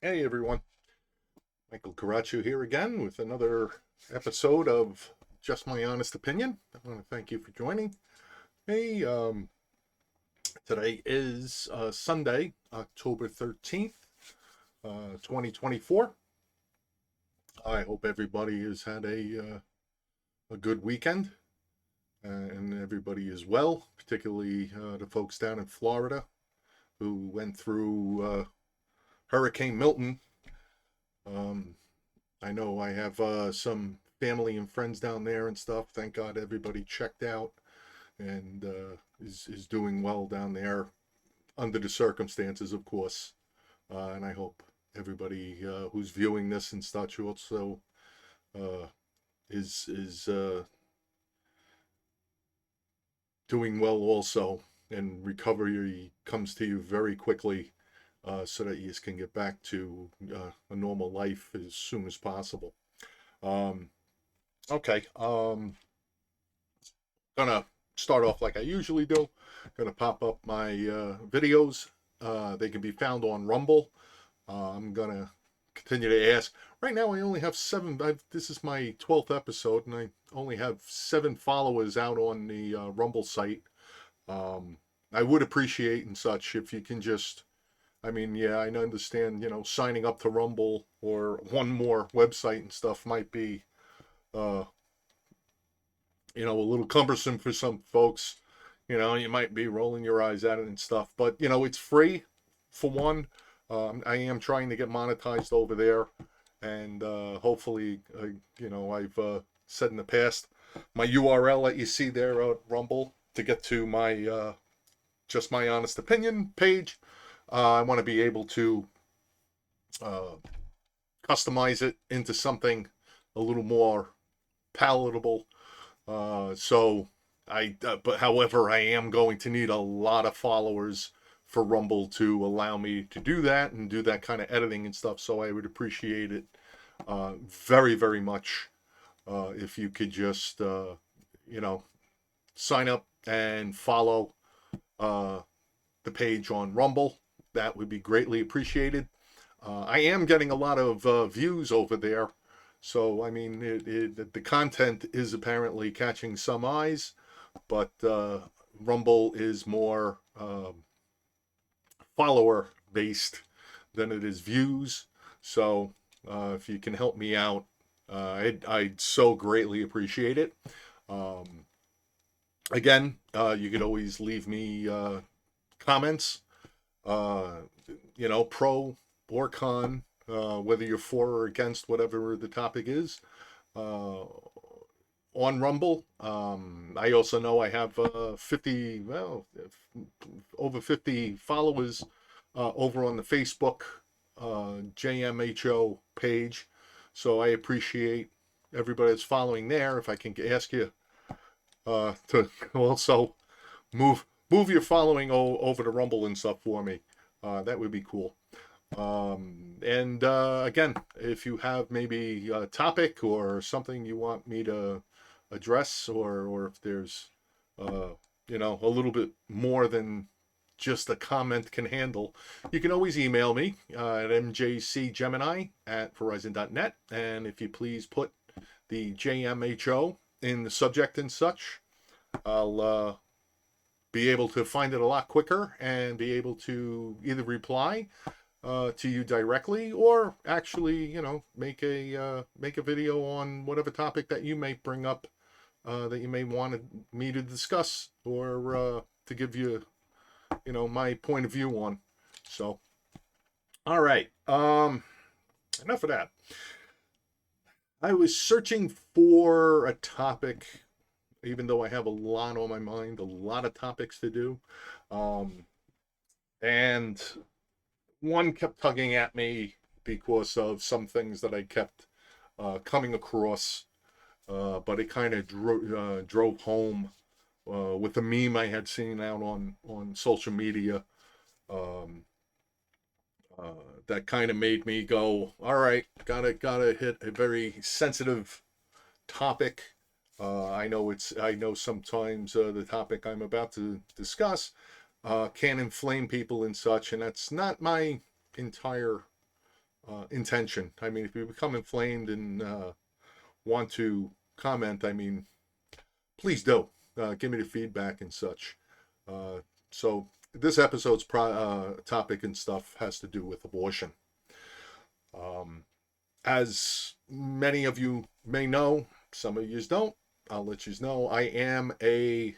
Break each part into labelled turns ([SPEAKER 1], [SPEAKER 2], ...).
[SPEAKER 1] Hey everyone, Michael Caraccio here again with another episode of Just My Honest Opinion. I want to thank you for joining me. Today is Sunday, October 13th, 2024. I hope everybody has had a good weekend and everybody is well, particularly the folks down in Florida who went through Hurricane Milton. Um, I know I have some family and friends down there and stuff. Thank God everybody checked out and is doing well down there under the circumstances, of course. And I hope everybody who's viewing this and such also uh, is doing well also, and recovery comes to you very quickly, so that you can get back to a normal life as soon as possible. Um, okay. Gonna start off like I usually do. Gonna pop up my videos. They can be found on Rumble. I'm gonna continue to ask. Right now, I only have seven. This is my 12th episode, and I only have 7 followers out on the Rumble site. Um, I would appreciate and such if you can just. I mean, yeah, I understand. Signing up to Rumble or one more website and stuff might be uh, a little cumbersome for some folks. You might be rolling your eyes at it and stuff, but it's free for one. I am trying to get monetized over there, and hopefully, I've said in the past, my URL that you see there at Rumble to get to my just my honest opinion page. I want to be able to uh, customize it into something a little more palatable. But however, I am going to need a lot of followers for Rumble to allow me to do that and do that kind of editing and stuff. So I would appreciate it very, very much if you could just, you know, sign up and follow uh, the page on Rumble. That would be greatly appreciated. I am getting a lot of views over there. So, I mean, the content is apparently catching some eyes, but Rumble is more follower based than it is views. So, if you can help me out, I'd so greatly appreciate it. Um, Again, you could always leave me comments, uh, pro or con, whether you're for or against whatever the topic is. Uh, on Rumble. I also know I have 50, well, over 50 followers over on the Facebook JMHO page. So I appreciate everybody that's following there. If I can ask you to also move move your following over to Rumble and stuff for me, that would be cool. And again, if you have maybe a topic or something you want me to address, or if there's uh, a little bit more than just a comment can handle, you can always email me at mjcgemini@verizon.net. And if you please put the JMHO in the subject and such, I'll be able to find it a lot quicker and be able to either reply to you directly, or actually, make a video on whatever topic that you may bring up, that you may want me to discuss, or to give you, my point of view on. So, all right. Enough of that. I was searching for a topic, even though I have a lot on my mind, a lot of topics to do, um, and one kept tugging at me because of some things that I kept coming across, but it kind of drove home with a meme I had seen out on social media. Um, uh, that kind of made me go, all right, gotta hit a very sensitive topic. I know sometimes the topic I'm about to discuss can inflame people and such, and that's not my entire intention. I mean, if you become inflamed and want to comment, I mean, please do. Give me the feedback and such. So this episode's topic and stuff has to do with abortion. As many of you may know, some of you don't. I'll let you know. I am a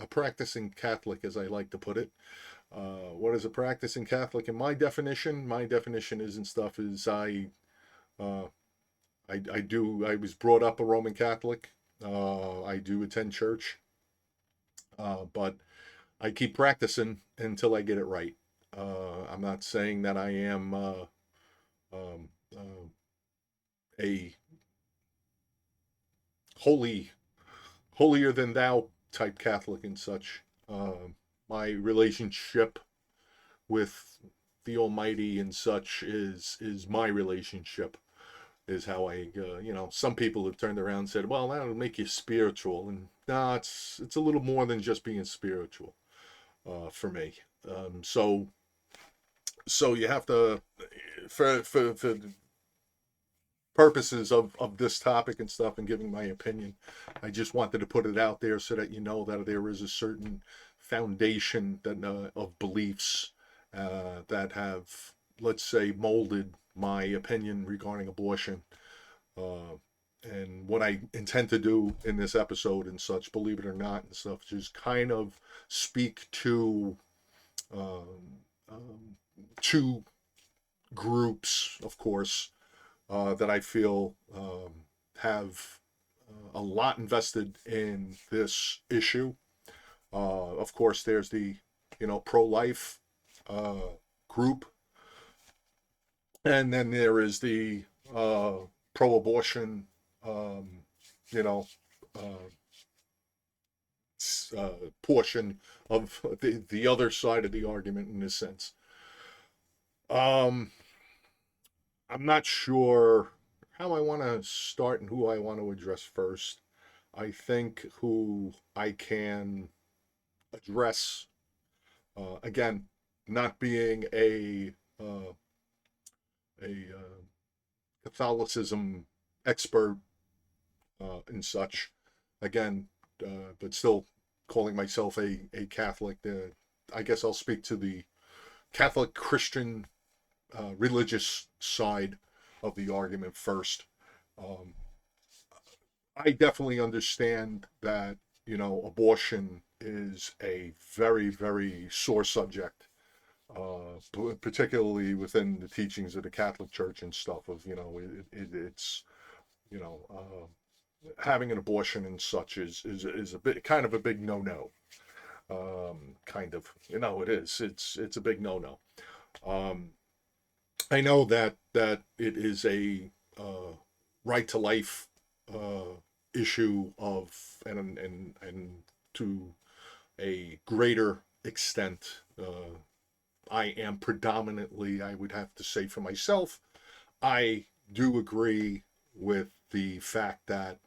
[SPEAKER 1] practicing Catholic, as I like to put it. What is a practicing Catholic in my definition? My definition is and stuff is I was brought up a Roman Catholic. I do attend church, but I keep practicing until I get it right. I'm not saying that I am um, a holier than thou type Catholic and such. My relationship with the Almighty and such is my relationship. Is how I, some people have turned around and said, well, that'll make you spiritual. And nah, it's a little more than just being spiritual for me. So you have to, for purposes of this topic and stuff and giving my opinion, I just wanted to put it out there so that you know that there is a certain foundation that of beliefs that have, let's say, molded my opinion regarding abortion, and what I intend to do in this episode and such, believe it or not, and stuff, just kind of speak to two groups, of course, that I feel have a lot invested in this issue. Of course, there's the pro-life group, and then there is the pro-abortion, you know, portion of the other side of the argument in this sense. I'm not sure how I want to start and who I want to address first. I think who I can address, again, not being a Catholicism expert and such, again, but still calling myself a Catholic. I guess I'll speak to the Catholic Christian religious side of the argument first. I definitely understand that abortion is a very, very sore subject, particularly within the teachings of the Catholic Church and stuff. Of it's having an abortion and such is a bit kind of a big no. Kind of, it is. It's a big no. I know that it is a right to life issue of and to a greater extent. I am predominantly, I would have to say for myself, I do agree with the fact that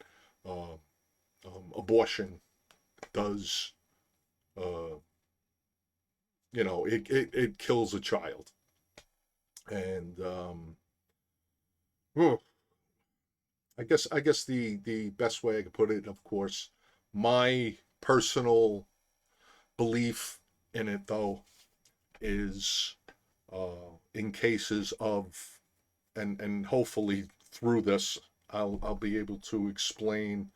[SPEAKER 1] abortion does, it kills a child. And I guess the best way I could put it, of course, my personal belief in it though is in cases of, and hopefully through this I'll be able to explain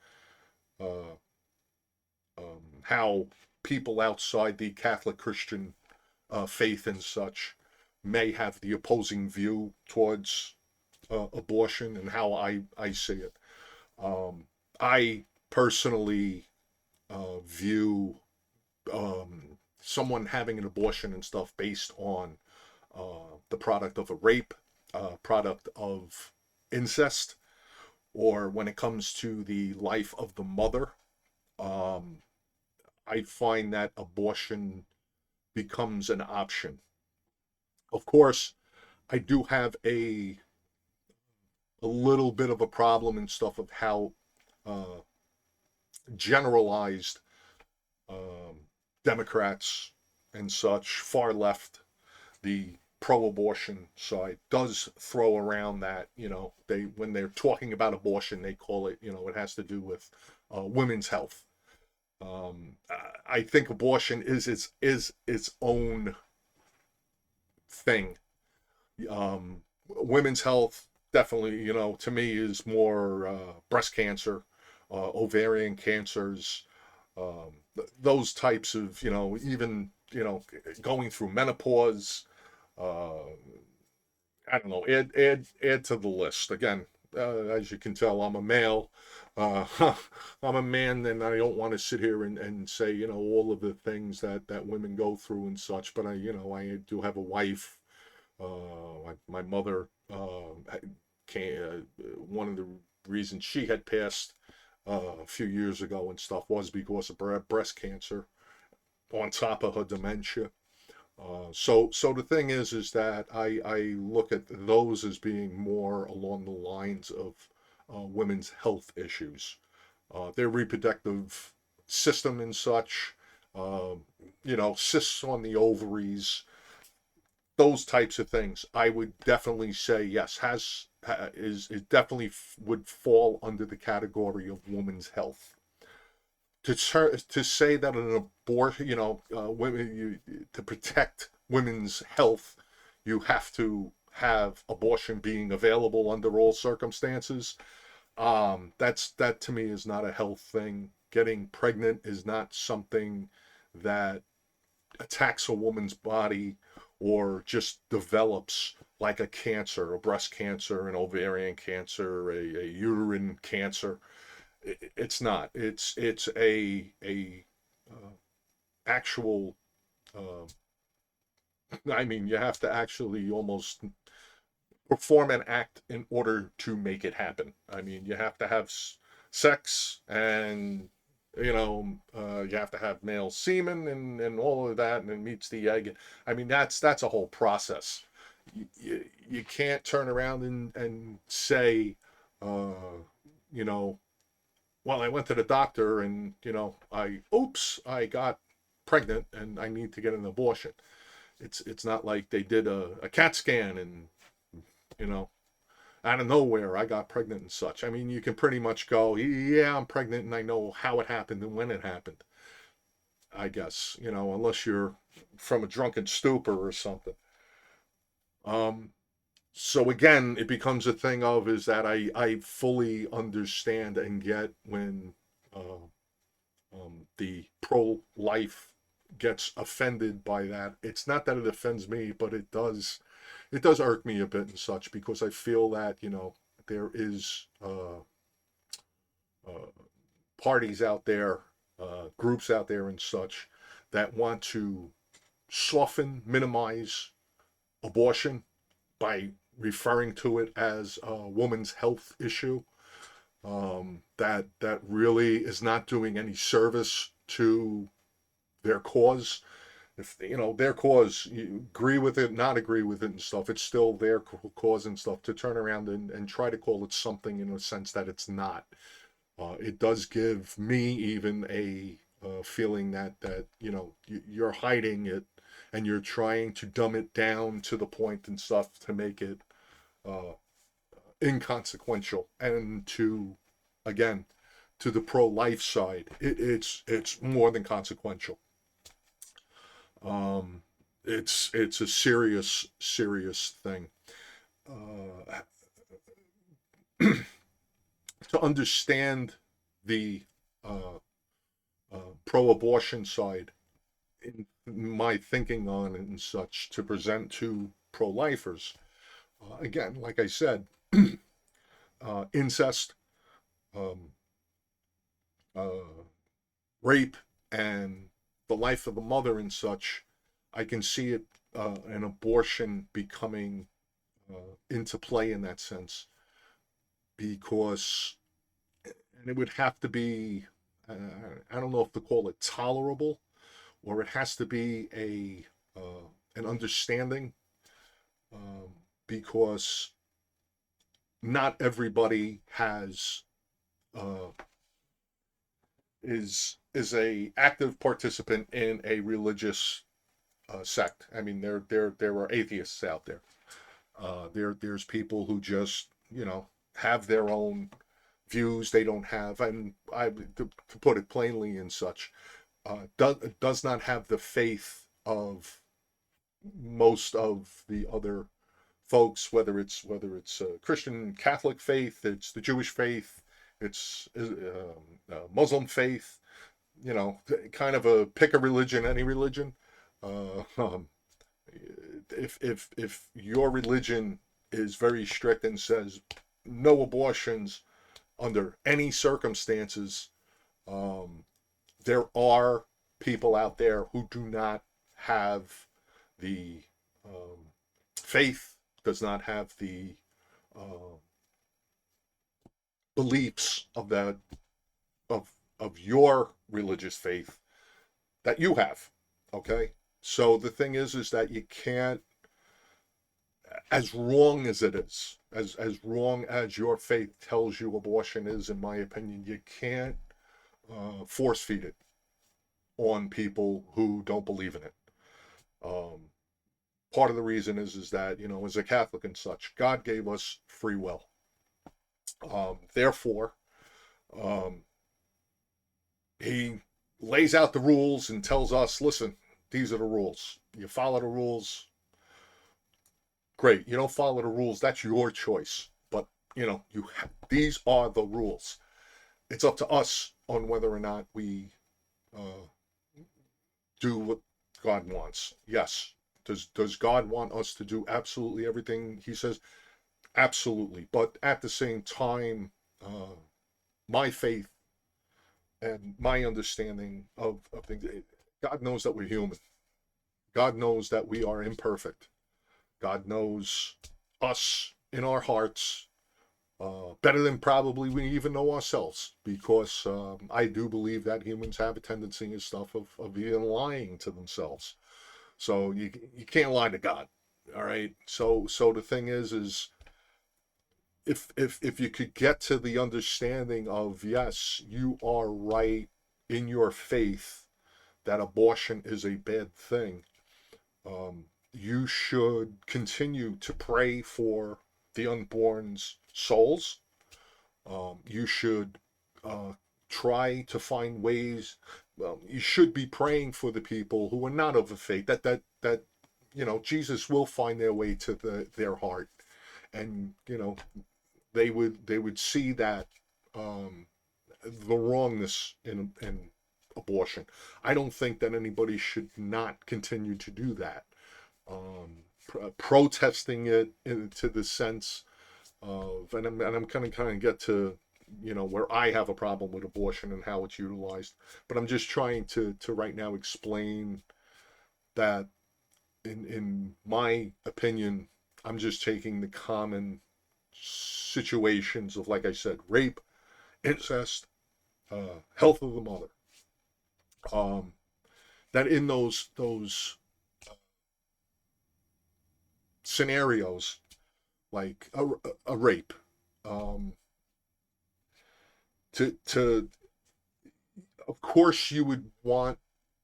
[SPEAKER 1] how people outside the Catholic Christian faith and such may have the opposing view towards abortion and how I see it. I personally view someone having an abortion and stuff based on the product of a rape, product of incest, or when it comes to the life of the mother, I find that abortion becomes an option. Of course, I do have a little bit of a problem and stuff of how generalized Democrats and such, far left, the pro-abortion side does throw around that, they, when they're talking about abortion, they call it, it has to do with women's health. I think abortion is its own thing. Women's health definitely, to me is more breast cancer, ovarian cancers, those types of, even, going through menopause. Uh, I don't know. Add to the list. Again, as you can tell, I'm a male. Uh, I'm a man, and I don't want to sit here and say, all of the things that women go through and such. But I do have a wife. My mother one of the reasons she had passed a few years ago and stuff was because of breast cancer, on top of her dementia. So the thing is that I look at those as being more along the lines of women's health issues, their reproductive system and such, uh, cysts on the ovaries, those types of things. I would definitely say yes, is definitely would fall under the category of women's health. To say that an abortion, women, to protect women's health, you have to have abortion being available under all circumstances. That to me is not a health thing. Getting pregnant is not something that attacks a woman's body or just develops like a cancer, a breast cancer, an ovarian cancer, a uterine cancer. It's not. It's a actual. Uh, I mean, you have to actually almost perform an act in order to make it happen. I mean, you have to have sex, and you have to have male semen and all of that, and it meets the egg. I mean, that's a whole process. You can't turn around and say, uh, you know, well, I went to the doctor and, I got pregnant and I need to get an abortion. It's not like they did a CAT scan and, you know, out of nowhere I got pregnant and such. I mean, you can pretty much go, yeah, I'm pregnant and I know how it happened and when it happened. I guess, unless you're from a drunken stupor or something. Um, so again, it becomes a thing of is that I fully understand and get when uh, the pro-life gets offended by that. It's not that it offends me, but it does irk me a bit and such because I feel that there is uh, parties out there, groups out there and such that want to soften, minimize abortion by referring to it as a woman's health issue. That really is not doing any service to their cause. If their cause, you agree with it, not agree with it and stuff, it's still their cause and stuff. To turn around and try to call it something in a sense that it's not, it does give me even a feeling that you're hiding it and you're trying to dumb it down to the point and stuff to make it uh, inconsequential. And again, to the pro-life side, it's more than consequential. Um, it's a serious thing. Uh, to understand the uh, pro-abortion side in my thinking on it and such to present to pro-lifers, again, like I said, incest, um, uh, rape, and the life of the mother and such, I can see it, an abortion becoming into play in that sense because, and it would have to be, I don't know if to call it tolerable, or it has to be an understanding, um, because not everybody has uh, is a active participant in a religious sect. I mean, there are atheists out there. There's people who just, have their own views. They don't have, and to put it plainly and such, does not have the faith of most of the other folks, whether it's Christian Catholic faith, it's the Jewish faith, it's Muslim faith, kind of a pick a religion, any religion. Uh, um, if your religion is very strict and says no abortions under any circumstances, um, there are people out there who do not have the faith, does not have the uh, beliefs of that of your religious faith that you have. Okay, so the thing is that you can't, as wrong as it is, as wrong as your faith tells you abortion is, in my opinion, you can't force feed it on people who don't believe in it. Um, Part of the reason is that, as a Catholic and such, God gave us free will. Therefore, um, He lays out the rules and tells us, listen, these are the rules. You follow the rules, great. You don't follow the rules, that's your choice. But these are the rules. It's up to us on whether or not we uh, do what God wants. Yes. Does God want us to do absolutely everything He says? Absolutely. But at the same time, my faith and my understanding of things, God knows that we're human. God knows that we are imperfect. God knows us in our hearts better than probably we even know ourselves, because I do believe that humans have a tendency and stuff of even lying to themselves. So you can't lie to God. All right. So the thing is if you could get to the understanding of, yes, you are right in your faith that abortion is a bad thing, you should continue to pray for the unborn's souls. You should try to find ways. Well, you should be praying for the people who are not of the faith. That Jesus will find their way to their heart, and they would see that the wrongness in abortion. I don't think that anybody should not continue to do that. Protesting it to the sense of, and I'm kind of get to where I have a problem with abortion and how it's utilized, but I'm just trying to right now explain that in my opinion, I'm just taking the common situations of, like I said, rape, incest, health of the mother. Um, that in those scenarios, like a rape, um, to of course you would want,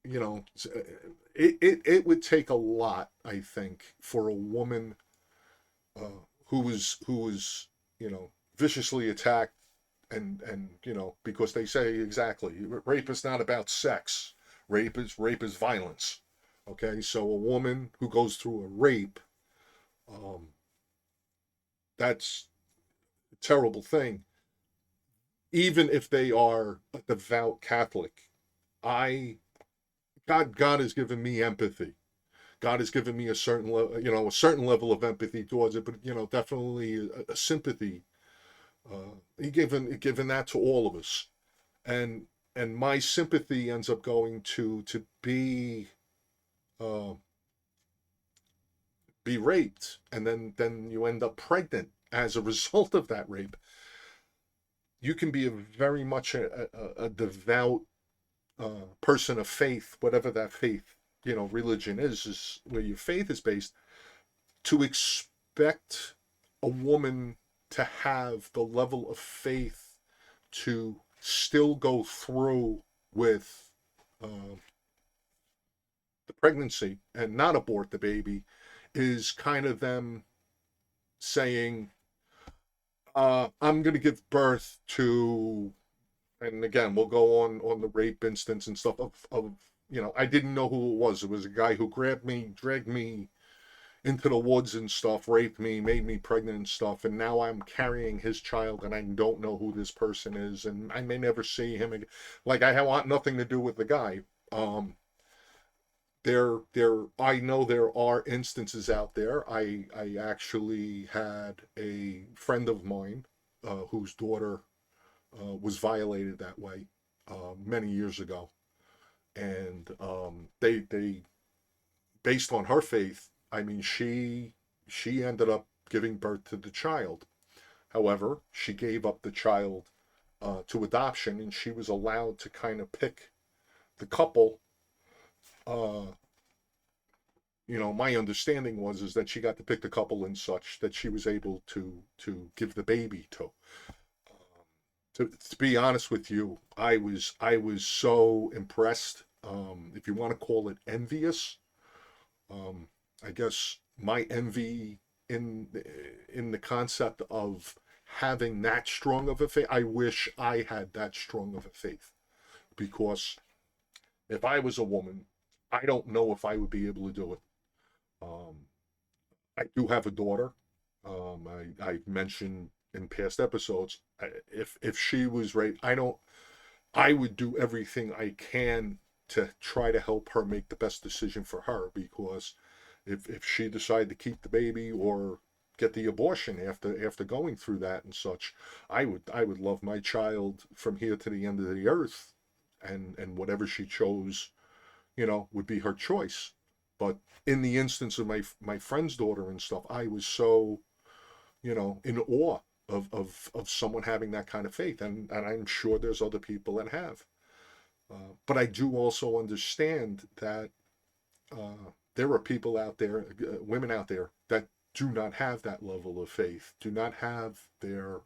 [SPEAKER 1] it would take a lot, I think, for a woman who was viciously attacked, and because they say exactly, rape is not about sex, rape is violence. Okay, so a woman who goes through a rape, um, that's a terrible thing. Even if they are a devout Catholic, I God has given me empathy. God has given me a certain a certain level of empathy towards it, but definitely a sympathy. He given that to all of us, and my sympathy ends up going to uh, be raped, and then you end up pregnant as a result of that rape. You can be a very much a devout person of faith, whatever that faith, religion is where your faith is based, to expect a woman to have the level of faith to still go through with uh, the pregnancy and not abort the baby is kind of them saying, I'm going to give birth to, and again, we'll go on the rape instance and stuff of I didn't know who it was. It was a guy who grabbed me, dragged me into the woods and stuff, raped me, made me pregnant and stuff, and now I'm carrying his child and I don't know who this person is, and I may never see him again. Like, I want nothing to do with the guy. I know there are instances out there. I actually had a friend of mine whose daughter was violated that way many years ago, and they based on her faith. I mean, she ended up giving birth to the child. However, she gave up the child to adoption, and she was allowed to kind of pick the couple. Uh, my understanding was is that she got to pick the couple and such that she was able to give the baby to. To be honest with you, I was so impressed. If you want to call it envious, um, I guess my envy in in the concept of having that strong of a faith. I wish I had that strong of a faith, because if I was a woman, I don't know if I would be able to do it. Um, I do have a daughter. I mentioned in past episodes, if she was right, I would do everything I can to try to help her make the best decision for her, because if she decided to keep the baby or get the abortion after going through that and such, I would love my child from here to the end of the earth, and whatever she chose, would be her choice. But in the instance of my friend's daughter and stuff, I was so, in awe of someone having that kind of faith, and I'm sure there's other people that have. But I do also understand that there are people out there, women out there, that do not have that level of faith, do not have their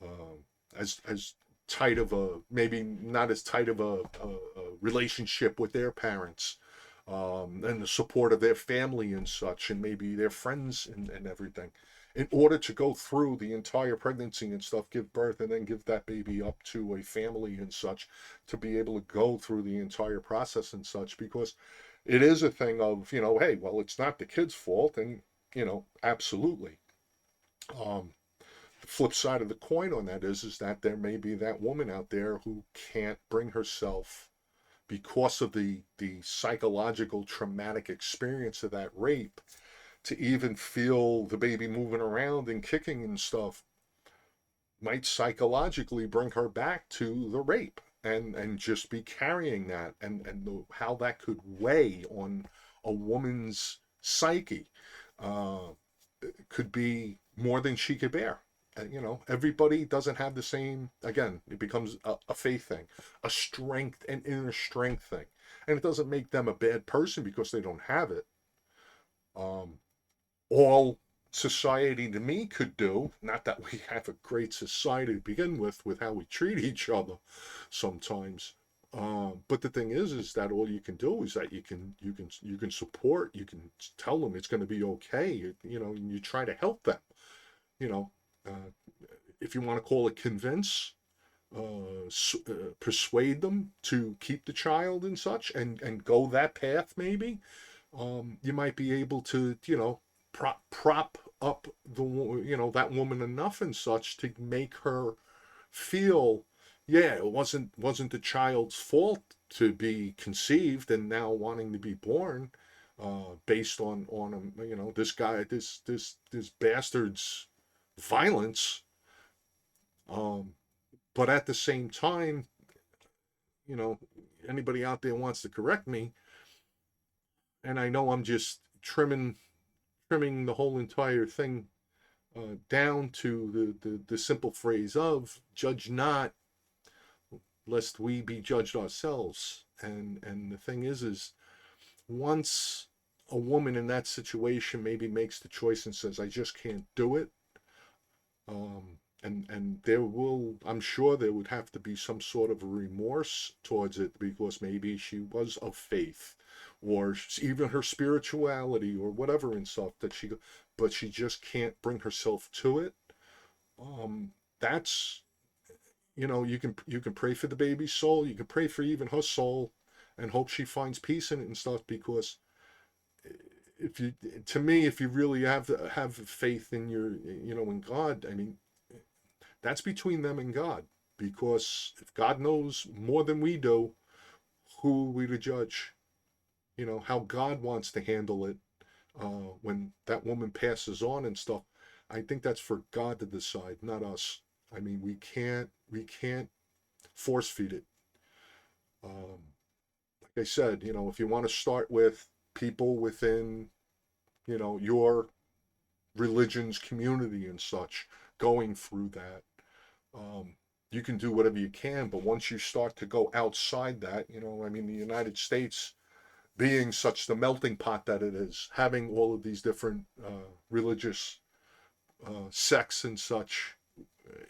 [SPEAKER 1] uh, as tight of a, maybe not as tight of a relationship with their parents, and the support of their family and such, and maybe their friends and everything, in order to go through the entire pregnancy and stuff, give birth, and then give that baby up to a family and such, to be able to go through the entire process and such, because it is a thing of, hey, well, it's not the kid's fault, and, absolutely. Um, the flip side of the coin on that is that there may be that woman out there who can't bring herself, because of the psychological traumatic experience of that rape, to even feel the baby moving around and kicking and stuff, might psychologically bring her back to the rape, and just be carrying that, how that could weigh on a woman's psyche, uh, could be more than she could bear. And, everybody doesn't have the same. Again, it becomes a faith thing, a strength, an inner strength thing, and it doesn't make them a bad person because they don't have it. Um, all society to me could do, not that we have a great society to begin with how we treat each other sometimes, but the thing is that all you can do is that you can support, you can tell them it's going to be okay, and you try to help them, you know uh, if you want to call it convince, persuade them to keep the child and such, and go that path. Maybe you might be able to, prop up that woman enough and such to make her feel, yeah, it wasn't the child's fault to be conceived and now wanting to be born, based on this guy, this bastard's violence. um but at the same time, you know anybody out there wants to correct me, and I know I'm just trimming the whole entire thing down to the simple phrase of judge not, lest we be judged ourselves. And the thing is once a woman in that situation maybe makes the choice and says, I just can't do it, and I'm sure there would have to be some sort of remorse towards it, because maybe she was of faith, or even her spirituality or whatever and stuff that but she just can't bring herself to it. That's, you can pray for the baby's soul, you can pray for even her soul, and hope she finds peace in it and stuff. Because if you, to me, if you really have faith in in God, I mean, that's between them and God. Because if God knows more than we do, who are we to judge? How God wants to handle it when that woman passes on and stuff. I think that's for God to decide, not us. I mean, we can't force feed it. Like I said, if you want to start with people within, your religion's community and such, going through that, you can do whatever you can. But once you start to go outside that, I mean, the United States being such the melting pot that it is, having all of these different religious sects and such,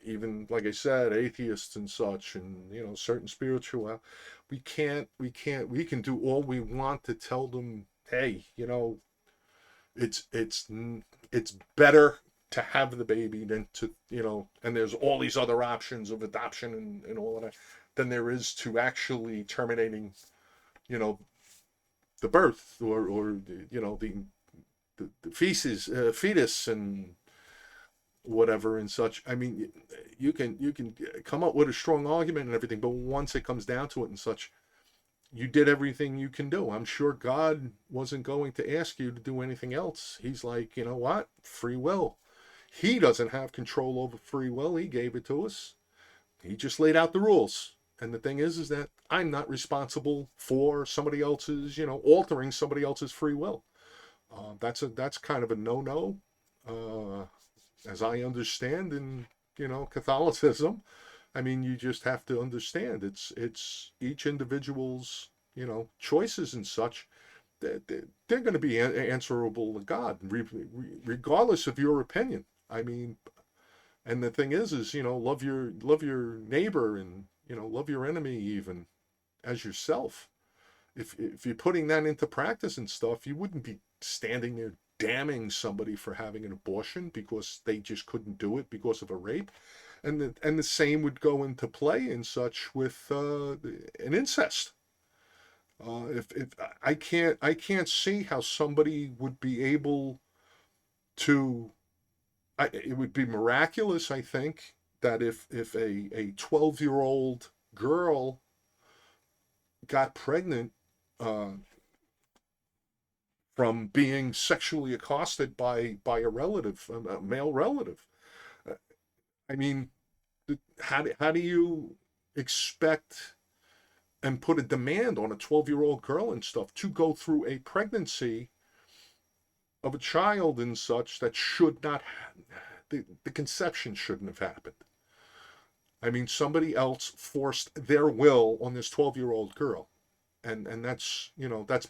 [SPEAKER 1] even like I said, atheists and such, and certain spiritual, we can do all we want to tell them, hey, it's better to have the baby than to, and there's all these other options of adoption and all of that, than there is to actually terminating, you know the birth, or the fetus and whatever and such. I mean, you can come up with a strong argument and everything, but once it comes down to it and such, you did everything you can do. I'm sure God wasn't going to ask you to do anything else. He's like, you know what? Free will. He doesn't have control over free will. He gave it to us. He just laid out the rules. And the thing is that I'm not responsible for somebody else's, altering somebody else's free will. That's kind of a no-no, as I understand in, Catholicism. I mean, you just have to understand it's each individual's, choices and such. They're going to be answerable to God, regardless of your opinion. I mean, and the thing is, love your neighbor, and love your enemy even as yourself. If you're putting that into practice and stuff, you wouldn't be standing there damning somebody for having an abortion because they just couldn't do it because of a rape. And the same would go into play and such with an incest. If I can't see how somebody would be able to. It would be miraculous, I think, that if a 12-year-old girl got pregnant uh, from being sexually accosted by a relative, a male relative. Uh, I mean, how do you expect and put a demand on a 12-year-old girl and stuff to go through a pregnancy of a child and such that should not, the conception shouldn't have happened? I mean, somebody else forced their will on this 12-year-old girl. And that's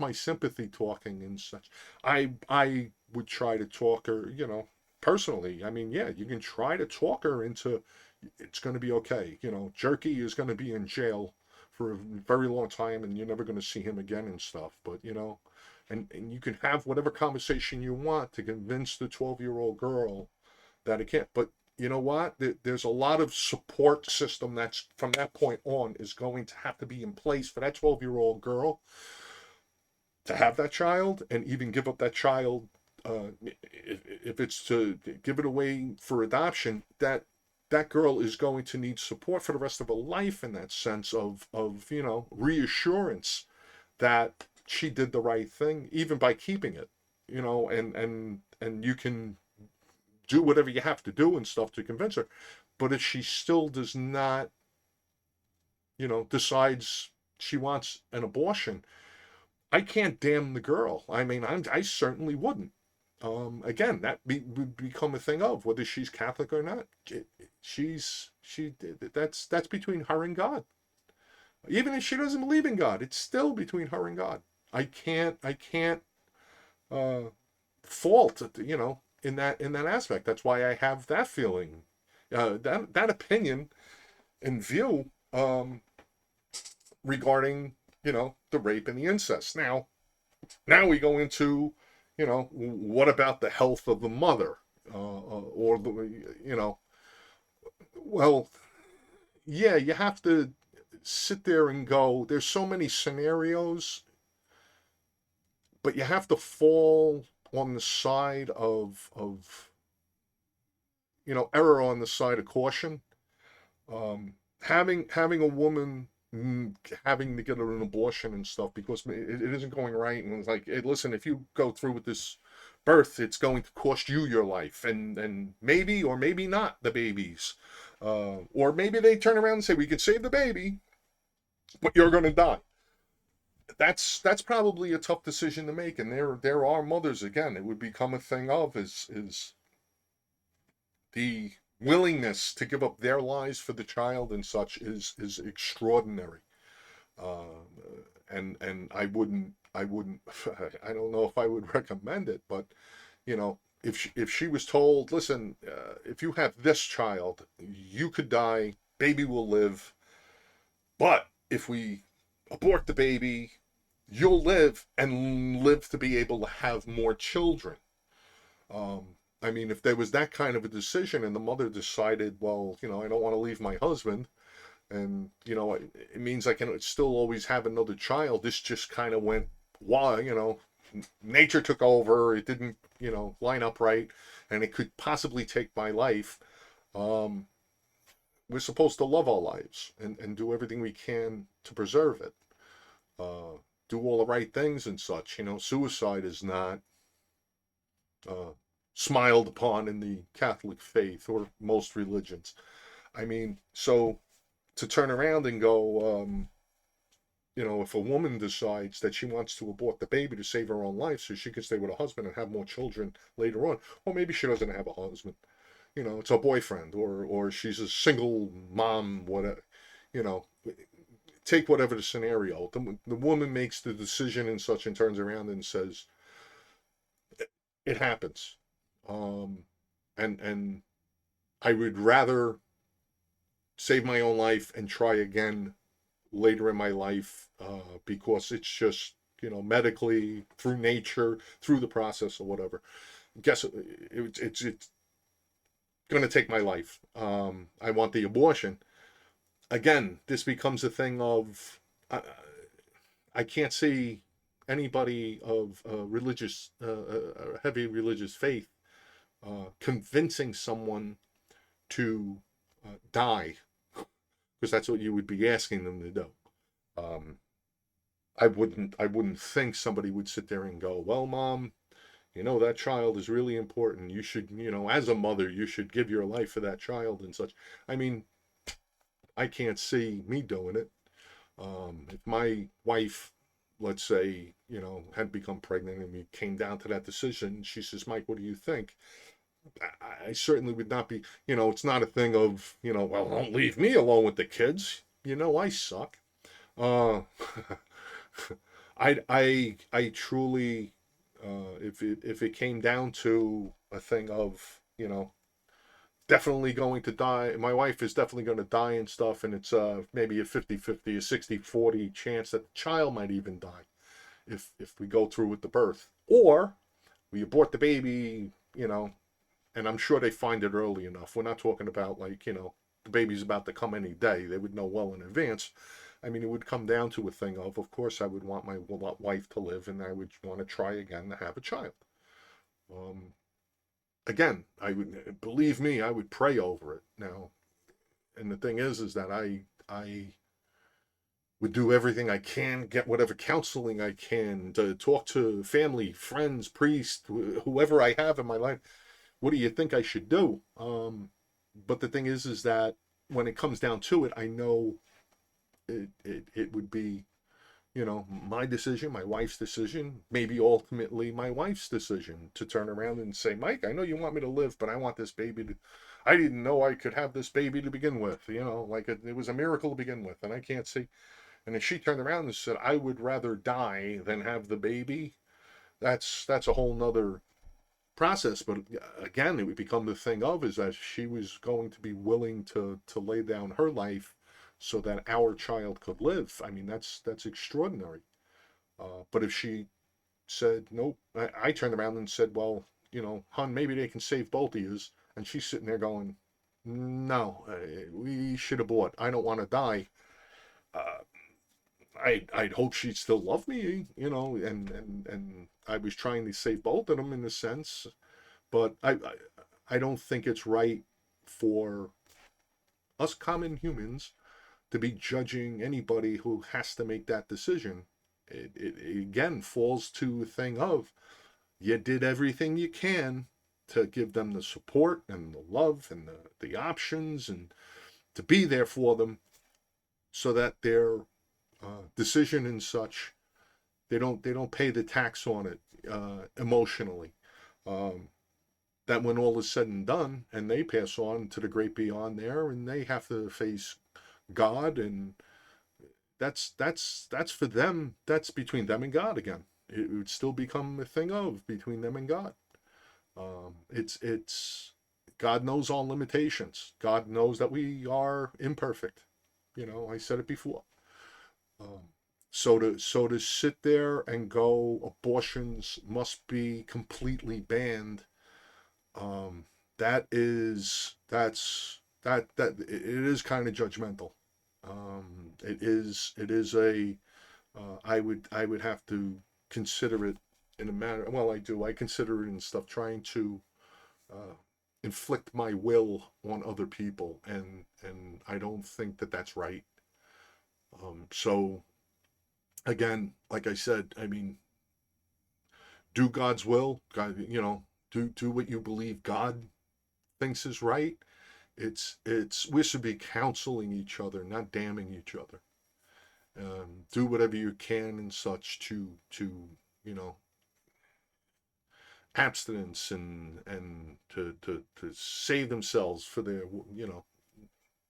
[SPEAKER 1] my sympathy talking and such. I would try to talk her, personally. I mean, yeah, you can try to talk her into it's going to be okay. Jerky is going to be in jail for a very long time, and you're never going to see him again and stuff. But and you can have whatever conversation you want to convince the 12-year-old girl that it can't. But you know what? There's a lot of support system that's from that point on is going to have to be in place for that 12-year-old girl to have that child, and even give up that child, if it's to give it away for adoption. That girl is going to need support for the rest of her life, in that sense of reassurance that she did the right thing, even by keeping it. And you can do whatever you have to do and stuff to convince her. But if she still does not, decides she wants an abortion, I can't damn the girl. I mean, I certainly wouldn't. Again, would become a thing of whether she's Catholic or not. That's between her and God. Even if she doesn't believe in God, it's still between her and God. I can't uh, fault, in that aspect. That's why I have that feeling, that opinion and view, regarding the rape and the incest. Now, Now we go into, what about the health of the mother? Or well, yeah, you have to sit there and go, there's so many scenarios, but you have to fall on the side of error on the side of caution. Having a woman having to get an abortion and stuff because it isn't going right, and it's like, hey, listen, if you go through with this birth, it's going to cost you your life, and maybe or maybe not the babies, or maybe they turn around and say we can save the baby, but you're going to die. That's probably a tough decision to make, and there are mothers, again, it would become a thing of is the willingness to give up their lives for the child and such is extraordinary. Uh, and I wouldn't I don't know if I would recommend it, but if she was told, listen, if you have this child, you could die, baby will live, but if we abort the baby, you'll live and live to be able to have more children. I mean, if there was that kind of a decision and the mother decided, well, I don't want to leave my husband, and it means I can still always have another child. This just kind of went, why, nature took over. It didn't, line up right, and it could possibly take my life. Um, we're supposed to love our lives and do everything we can to preserve it. Uh, do all the right things and such. Suicide is not uh, smiled upon in the Catholic faith or most religions. I mean, so to turn around and go, if a woman decides that she wants to abort the baby to save her own life so she can stay with her husband and have more children later on, or maybe she doesn't have a husband, it's a boyfriend, or she's a single mom, whatever, you know, take whatever the scenario. The woman makes the decision and such and turns around and says, it happens. Um, and I would rather save my own life and try again later in my life, because it's just, medically, through nature, through the process or whatever. Guess it's going to take my life. I want the abortion. Again, this becomes a thing of, I can't see anybody of heavy religious faith convincing someone to die, because that's what you would be asking them to do. Um, I wouldn't think somebody would sit there and go, well, mom, that child is really important. You should, as a mother, you should give your life for that child and such. I mean, I can't see me doing it. If my wife, let's say, had become pregnant and we came down to that decision, she says, Mike, what do you think? I certainly would not be, it's not a thing of, well, don't leave me alone with the kids. I suck. Uh, I truly, if it came down to a thing of, definitely going to die, my wife is definitely going to die and stuff, and it's maybe a 50-50, a 60-40 chance that the child might even die if we go through with the birth, or we abort the baby, and I'm sure they find it early enough. We're not talking about, like, the baby's about to come any day. They would know well in advance. I mean, it would come down to a thing of course, I would want my wife to live, and I would want to try again to have a child. Um, Again, I would, believe me, I would pray over it now. And the thing is that I would do everything I can, get whatever counseling I can, to talk to family, friends, priests, whoever I have in my life. What do you think I should do? But the thing is that when it comes down to it, I know it would be, my decision, my wife's decision, maybe ultimately my wife's decision to turn around and say, Mike, I know you want me to live, but I want this baby to, I didn't know I could have this baby to begin with, like it was a miracle to begin with, and I can't see. And if she turned around and said, I would rather die than have the baby, that's a whole nother process. But again, it would become the thing of is that she was going to be willing to lay down her life so that our child could live. I mean, that's extraordinary. But if she said, nope. I turned around and said, well, hon, maybe they can save both of yous. And she's sitting there going, no, we should abort. I don't want to die. Uh, I'd hope she'd still love me, and I was trying to save both of them in a sense, but I don't think it's right for us common humans to be judging anybody who has to make that decision. It again falls to a thing of you did everything you can to give them the support and the love and the options and to be there for them so that their decision and such they don't pay the tax on it emotionally. Um, that when all is said and done and they pass on to the great beyond there and they have to face God, and that's for them. That's between them and God again. It would still become a thing of between them and God. It's God knows all limitations. God knows that we are imperfect. I said it before. Um, so to sit there and go abortions must be completely banned. That it is kind of judgmental. It is a I would have to consider it in a manner. Well, I do. I consider it in stuff trying to uh, inflict my will on other people, and I don't think that that's right. So again, like I said, I mean, do God's will. God, do what you believe God thinks is right. It's we should be counseling each other, not damning each other. Do whatever you can and such to you know abstinence and to save themselves for their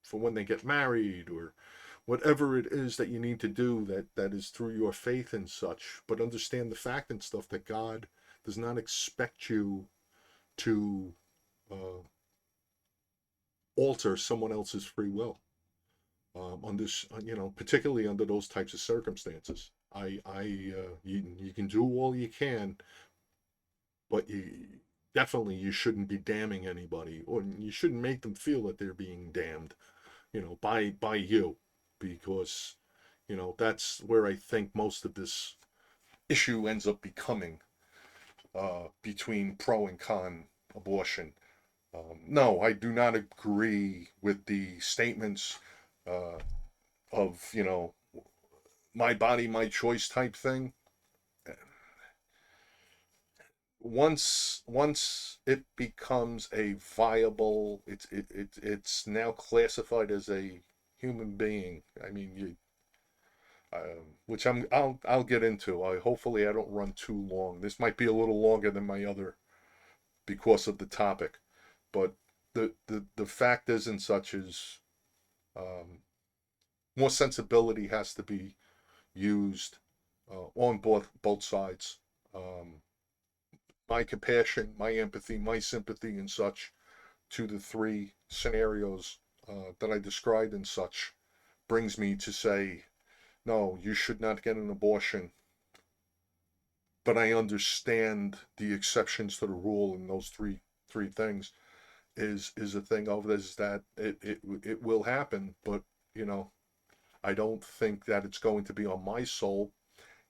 [SPEAKER 1] for when they get married or whatever it is that you need to do that is through your faith and such. But understand the fact and stuff that God does not expect you to uh, alter someone else's free will on this, particularly under those types of circumstances. You can do all you can, but you shouldn't be damning anybody, or you shouldn't make them feel that they're being damned, by you, because that's where I think most of this issue ends up becoming between pro and con abortion. No, I do not agree with the statements uh, of my body, my choice type thing. Once it becomes a viable, it's now classified as a human being. I mean, which I'll get into. Hopefully I don't run too long. This might be a little longer than my other because of the topic, but the fact is and such is um, more sensibility has to be used on both sides. Um, my compassion, my empathy, my sympathy, and such to the three scenarios that I described and such brings me to say, no, you should not get an abortion. But I understand the exceptions to the rule in those three things is a thing of this that it will happen, but I don't think that it's going to be on my soul.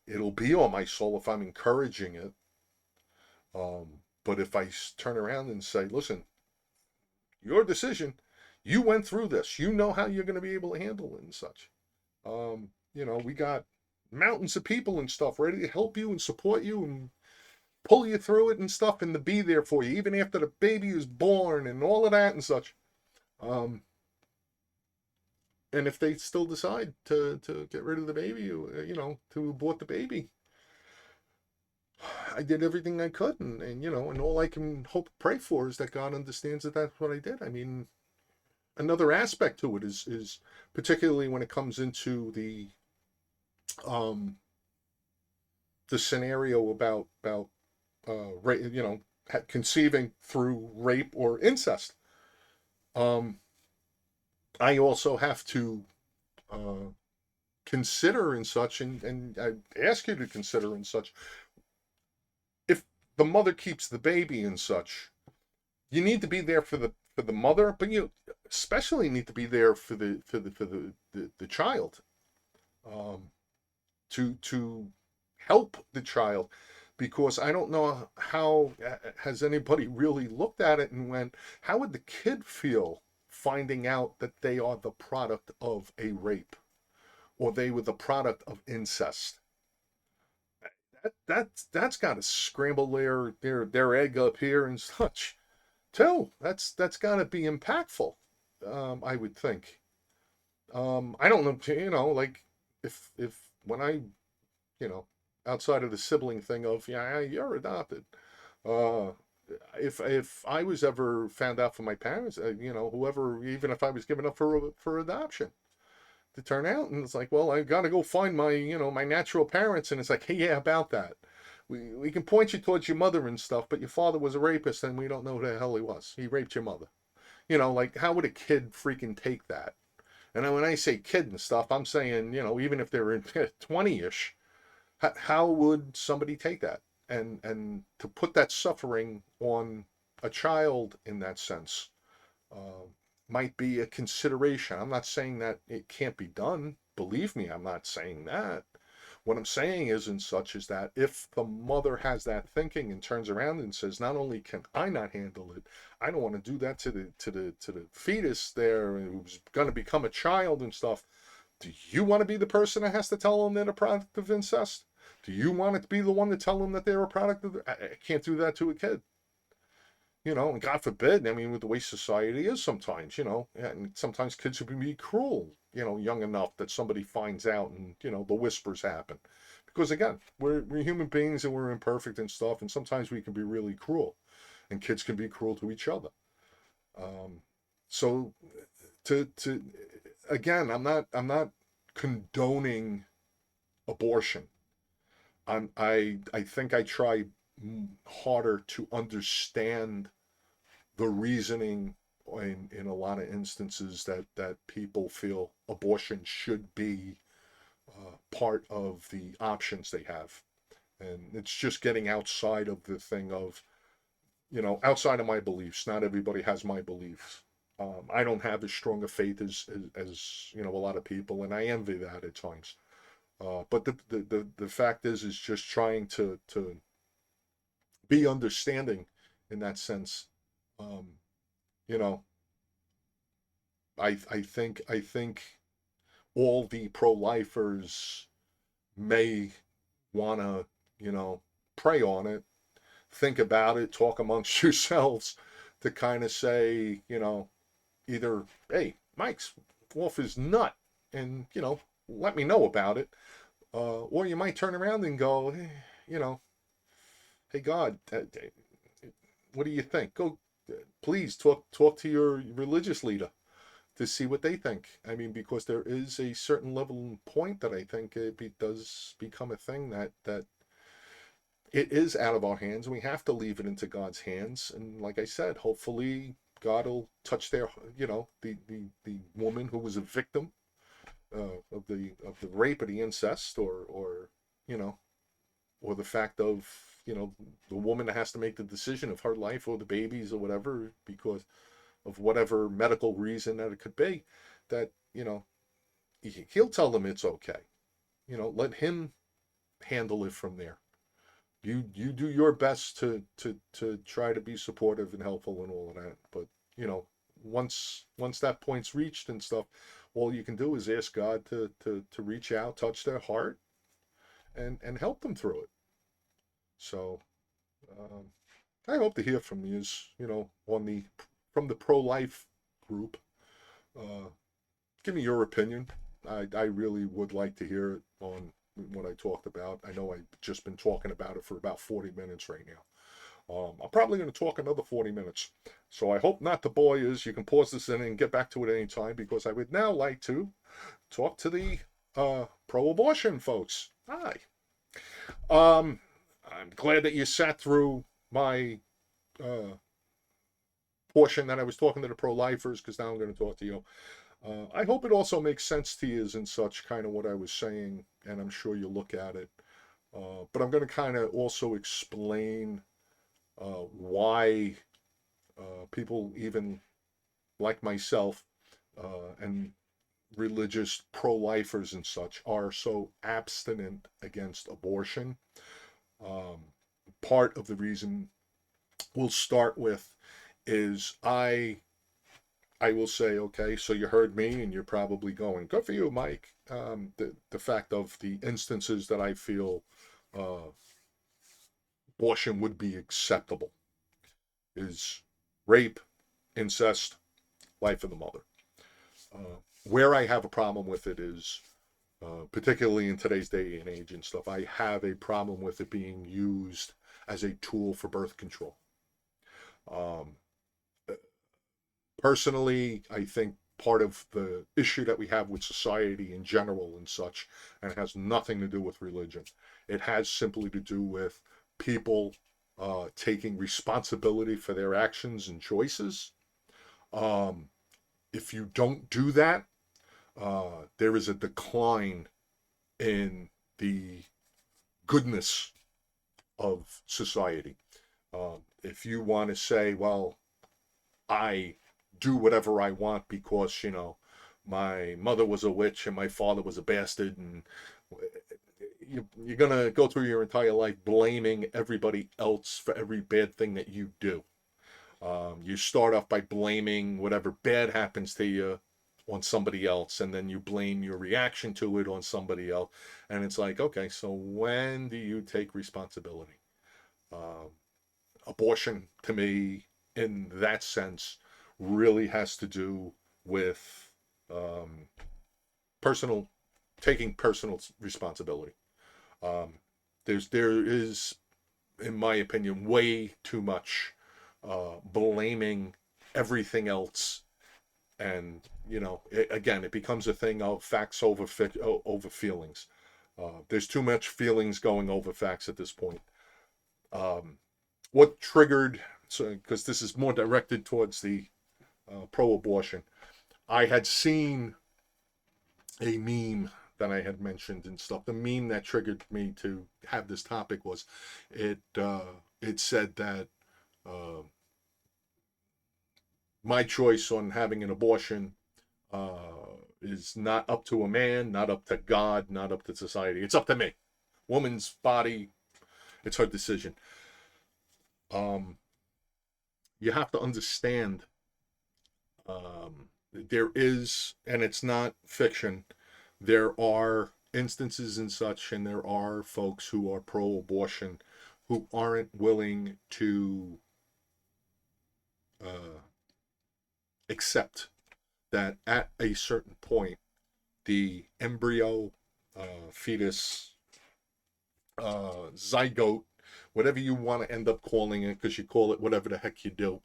[SPEAKER 1] It'll be on my soul if I'm encouraging it. But if I turn around and say, listen, your decision, you went through this, you know how you're going to be able to handle it and such. We got mountains of people and stuff ready to help you and support you and pull you through it and stuff and to be there for you, even after the baby is born and all of that and such. And if they still decide to get rid of the baby, to abort the baby, I did everything I could, and all I can hope pray for is that God understands that that's what I did. I mean, another aspect to it is particularly when it comes into um the scenario about conceiving through rape or incest. Um, I also have to uh, consider and such, and I ask you to consider and such the mother keeps the baby and such. You need to be there for the mother, but you especially need to be there for the child, um, to help the child, because I don't know how has anybody really looked at it and went, how would the kid feel finding out that they are the product of a rape, or they were the product of incest? That's got to scramble their egg up here and such too. That's got to be impactful. I would think. I don't know, like if when I, you know, outside of the sibling thing of, yeah, you're adopted. Uh, if I was ever found out from my parents, whoever, even if I was given up for adoption, to turn out and it's like, well, I got to go find my, my natural parents, and it's like, hey, yeah, about that. We can point you towards your mother and stuff, but your father was a rapist, and we don't know who the hell he was. He raped your mother. Like, how would a kid freaking take that? And when I say kid and stuff, I'm saying, even if they're in 20-ish, how would somebody take that? And to put that suffering on a child in that sense, uh, might be a consideration. I'm not saying that it can't be done. Believe me, I'm not saying that. What I'm saying is, and such, is that if the mother has that thinking and turns around and says, not only can I not handle it, I don't want to do that to the fetus there who's going to become a child and stuff. Do you want to be the person that has to tell them they're a product of incest? Do you want to be the one to tell them that they're a product of? I can't do that to a kid. And God forbid, I mean, with the way society is sometimes, and sometimes kids can be cruel, young enough that somebody finds out and, the whispers happen. Because again, we're human beings and we're imperfect and stuff, and sometimes we can be really cruel, and kids can be cruel to each other. Um, so to again, I'm not condoning abortion. I think I try harder to understand the reasoning in a lot of instances that people feel abortion should be part of the options they have. And it's just getting outside of the thing of, outside of my beliefs. Not everybody has my beliefs. I don't have as strong a faith as a lot of people, and I envy that at times. But the fact is just trying to be understanding in that sense. Um, you know, I think all the pro-lifers may want to, pray on it, think about it, talk amongst yourselves to kind of say, either, hey, Mike's off his nut, and, let me know about it. Or you might turn around and go, hey, hey, God, what do you think? Go, please talk to your religious leader to see what they think. I mean, because there is a certain level and point that I think does become a thing that it is out of our hands, and we have to leave it into God's hands. And like I said, hopefully God will touch their, the woman who was a victim of the rape or the incest, or you know, or the fact of, the woman that has to make the decision of her life or the babies or whatever, because of whatever medical reason that it could be, that, he'll tell them it's okay. Let him handle it from there. You do your best to try to be supportive and helpful and all of that. But, once that point's reached and stuff, all you can do is ask God to reach out, touch their heart, and help them through it. So, um, I hope to hear from you, from the pro-life group. Uh, Give me your opinion. I really would like to hear it on what I talked about. I know I've just been talking about it for about 40 minutes right now. I'm probably going to talk another 40 minutes. So I hope not to bore you. You can pause this in and get back to it anytime, because I would now like to talk to the pro-abortion folks. Hi. I'm glad that you sat through my uh, portion that I was talking to the pro-lifers, because now I'm going to talk to you. I hope it also makes sense to you and such, kind of what I was saying, and I'm sure you'll look at it. But I'm going to kind of also explain why people even like myself and religious pro-lifers and such are so abstinent against abortion. Um, Part of the reason we'll start with is I will say, okay, so you heard me, and you're probably going, good for you, Mike. The fact of the instances that I feel uh, abortion would be acceptable is rape, incest, life of the mother. Where I have a problem with it is, particularly in today's day and age and stuff, I have a problem with it being used as a tool for birth control. Um, Personally, I think part of the issue that we have with society in general and such, and it has nothing to do with religion, it has simply to do with people taking responsibility for their actions and choices. Um, if you don't do that, there is a decline in the goodness of society. If you want to say, well, I do whatever I want because, my mother was a witch and my father was a bastard, and you're going to go through your entire life blaming everybody else for every bad thing that you do. You start off by blaming whatever bad happens to you on somebody else, and then you blame your reaction to it on somebody else. And it's like, okay, so when do you take responsibility? Um, Abortion, to me, in that sense, really has to do with um, personal, taking personal responsibility. Um, there is, in my opinion, way too much blaming everything else, and again, it becomes a thing of facts over feelings. There's too much feelings going over facts at this point. Um, what triggered, so because this is more directed towards the pro-abortion, I had seen a meme that I had mentioned and stuff. The meme that triggered me to have this topic was it said that uh, my choice on having an abortion is not up to a man, not up to God, not up to society. It's up to me. Woman's body, it's her decision. Um, you have to understand, there is, and it's not fiction, there are instances and such, and there are folks who are pro abortion who aren't willing to uh, accept that at a certain point, the embryo, fetus, zygote, whatever you want to end up calling it, because you call it whatever the heck you do,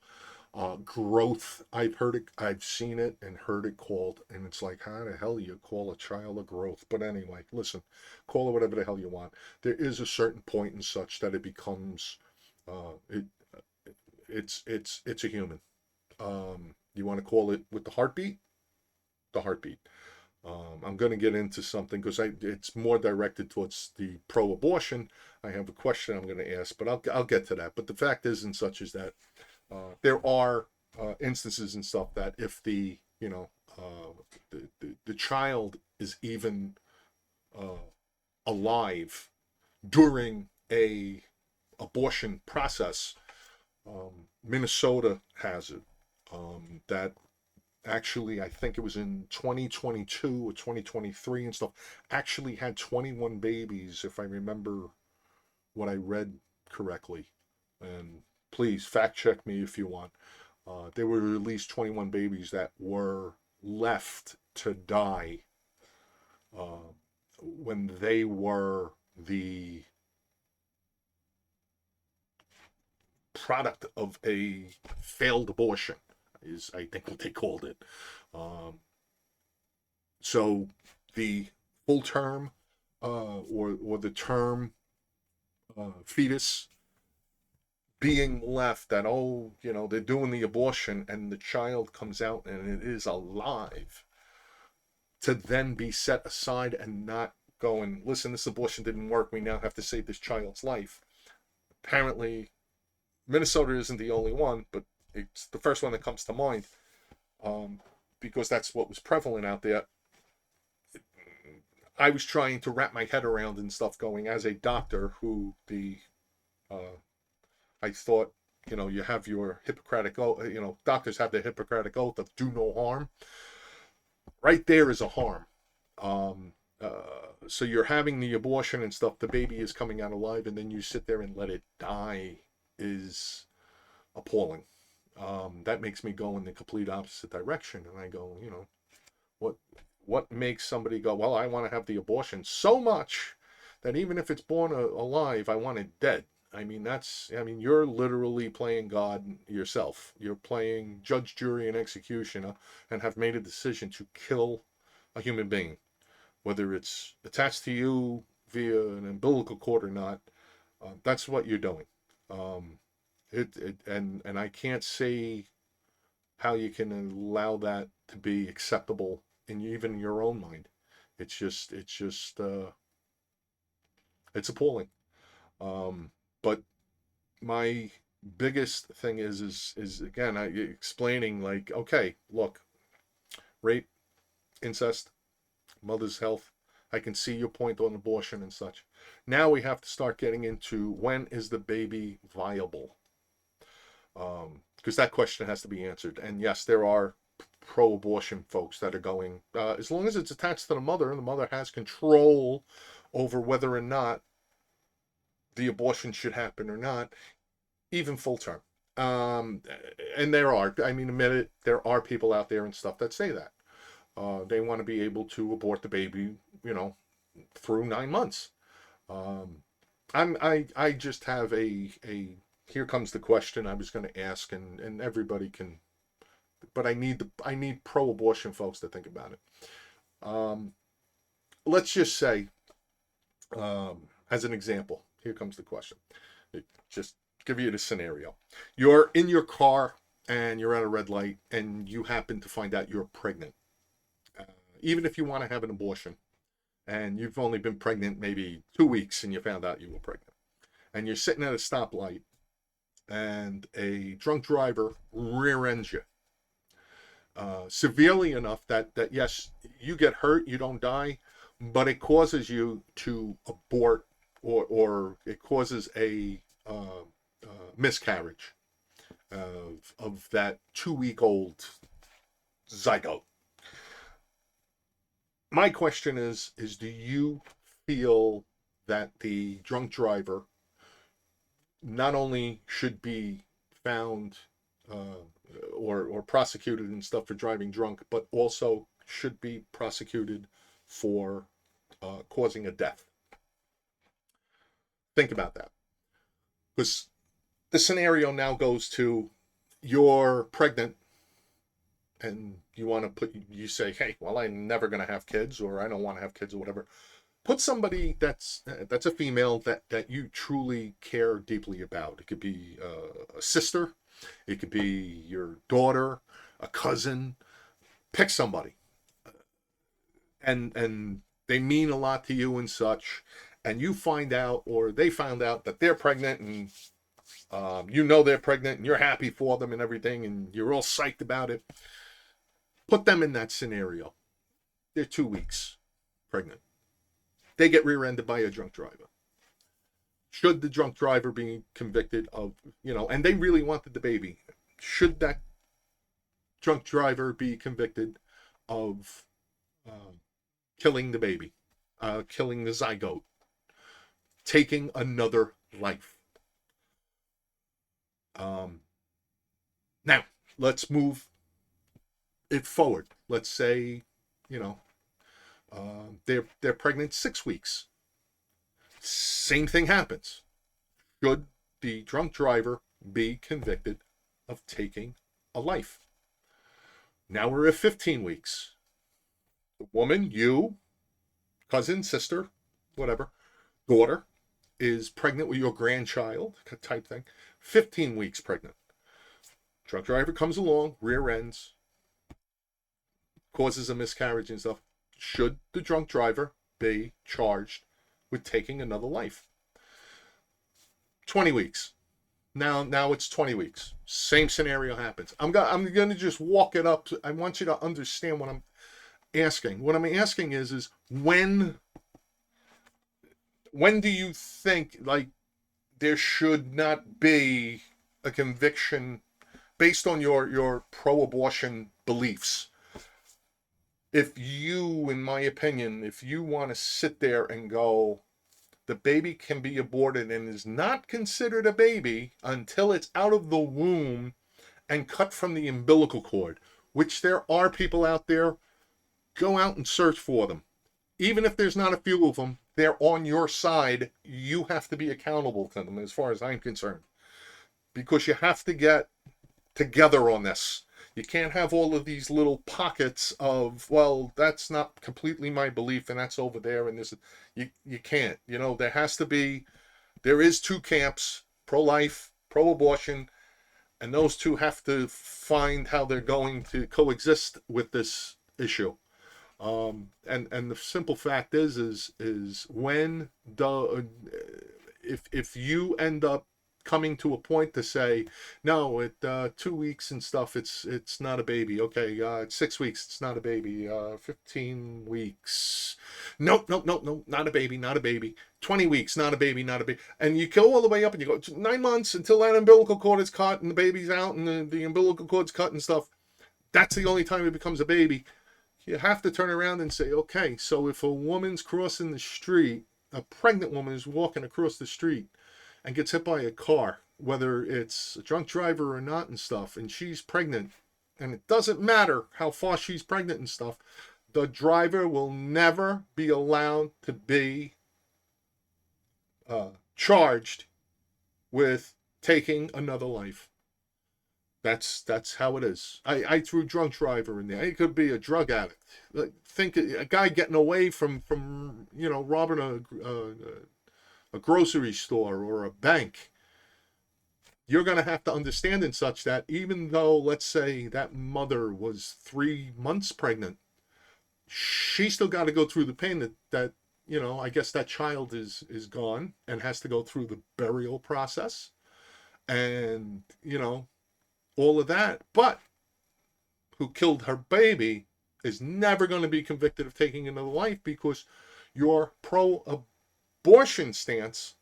[SPEAKER 1] growth, I've seen it and heard it called, and it's like, how the hell you call a child a growth? But anyway, listen, call it whatever the hell you want. There is a certain point in such that it becomes, uh, it, it's a human. You want to call it with the heartbeat? The heartbeat. I'm going to get into something because it's more directed towards the pro-abortion. I have a question I'm going to ask, but I'll get to that. But the fact is, and such is that there are instances and stuff that if the child is even alive during a abortion process, Minnesota has it. That actually, I think it was in 2022 or 2023 and stuff, actually had 21 babies, if I remember what I read correctly. And please fact check me if you want. There were at least 21 babies that were left to die uh, when they were the product of a failed abortion, is I think what they called it. Um, so the full term or the term fetus being left, that, oh, they're doing the abortion and the child comes out and it is alive, to then be set aside and not going, listen, this abortion didn't work, we now have to save this child's life. Apparently Minnesota isn't the only one, but it's the first one that comes to mind, because that's what was prevalent out there. I was trying to wrap my head around and stuff, going as a doctor who uh, I thought, you have your Hippocratic oath, doctors have the Hippocratic oath of do no harm. Right there is a harm. So you're having the abortion and stuff, the baby is coming out alive, and then you sit there and let it die is appalling. That makes me go in the complete opposite direction, and I go, what what makes somebody go, well, I want to have the abortion so much that even if it's born alive, I want it dead. You're literally playing God yourself. You're playing judge, jury, and executioner, and have made a decision to kill a human being, whether it's attached to you via an umbilical cord or not. That's what you're doing. Um, and I can't say how you can allow that to be acceptable in even your own mind. It's it's appalling. But my biggest thing is again, explaining, like, okay, look, rape, incest, mother's health. I can see your point on abortion and such. Now we have to start getting into, when is the baby viable? Because that question has to be answered. And yes, there are pro-abortion folks that are going, as long as it's attached to the mother, and the mother has control over whether or not the abortion should happen or not, even full term. And there are, admit it, there are people out there and stuff that say that. They want to be able to abort the baby, through 9 months. Um, I just have a here comes the question I was going to ask, and everybody can, but I need pro-abortion folks to think about it. Um, let's just say, as an example, here comes the question. Just give you the scenario. You're in your car and you're at a red light and you happen to find out you're pregnant. Uh, Even if you want to have an abortion and you've only been pregnant maybe 2 weeks and you found out you were pregnant, and you're sitting at a stoplight and a drunk driver rear ends you, severely enough that yes, you get hurt, you don't die, but it causes you to abort, or it causes a miscarriage of that 2 week old zygote. My question is do you feel that the drunk driver not only should be found, or prosecuted and stuff for driving drunk, but also should be prosecuted for causing a death? Think about that, because the scenario now goes to, you're pregnant and you want to you say, hey, well, I'm never going to have kids, or I don't want to have kids, or whatever. Put somebody that's a female that you truly care deeply about. It could be a sister, it could be your daughter, a cousin. Pick somebody, and they mean a lot to you and such, and you find out, or they found out, that they're pregnant, and they're pregnant, and you're happy for them and everything, and you're all psyched about it. Put them in that scenario. They're 2 weeks pregnant. They get rear-ended by a drunk driver. Should the drunk driver be convicted of, and they really wanted the baby, should that drunk driver be convicted of killing the baby, killing the zygote, taking another life? Now, let's move it forward. Let's say, they're pregnant 6 weeks. Same thing happens. Should the drunk driver be convicted of taking a life? Now we're at 15 weeks. The woman, you, cousin, sister, whatever, daughter, is pregnant with your grandchild, type thing. 15 weeks pregnant. Drunk driver comes along, rear ends, causes a miscarriage and stuff. Should the drunk driver be charged with taking another life? 20 weeks. Now it's 20 weeks. Same scenario happens. I'm gonna just walk it up. I want you to understand what I'm asking. What I'm asking is when do you think, like, there should not be a conviction based on your pro-abortion beliefs? If you, in my opinion, if you want to sit there and go, the baby can be aborted and is not considered a baby until it's out of the womb and cut from the umbilical cord, which there are people out there, go out and search for them. Even if there's not a few of them, they're on your side. You have to be accountable to them, as far as I'm concerned, because you have to get together on this. You can't have all of these little pockets of, well, that's not completely my belief and that's over there and this. You can't. There is two camps: pro-life, pro-abortion, and those two have to find how they're going to coexist with this issue. And the simple fact is when the if you end up coming to a point to say, no, at 2 weeks and stuff, it's not a baby. Okay, at 6 weeks, it's not a baby. 15 weeks, nope, nope, nope, nope, not a baby, not a baby. 20 weeks, not a baby, not a baby. And you go all the way up and you go 9 months until that umbilical cord is cut and the baby's out and the umbilical cord's cut and stuff. That's the only time it becomes a baby. You have to turn around and say, okay, so if a woman's crossing the street, a pregnant woman is walking across the street and gets hit by a car, whether it's a drunk driver or not and stuff, and she's pregnant, and it doesn't matter how far she's pregnant and stuff, the driver will never be allowed to be charged with taking another life. That's how it is. I threw drunk driver in there. It could be a drug addict. Think a guy getting away from robbing a grocery store or a bank. You're going to have to understand in such that even though, let's say, that mother was 3 months pregnant, she still got to go through the pain that I guess that child is gone and has to go through the burial process and all of that. But who killed her baby is never going to be convicted of taking another life, because your pro-abortion stance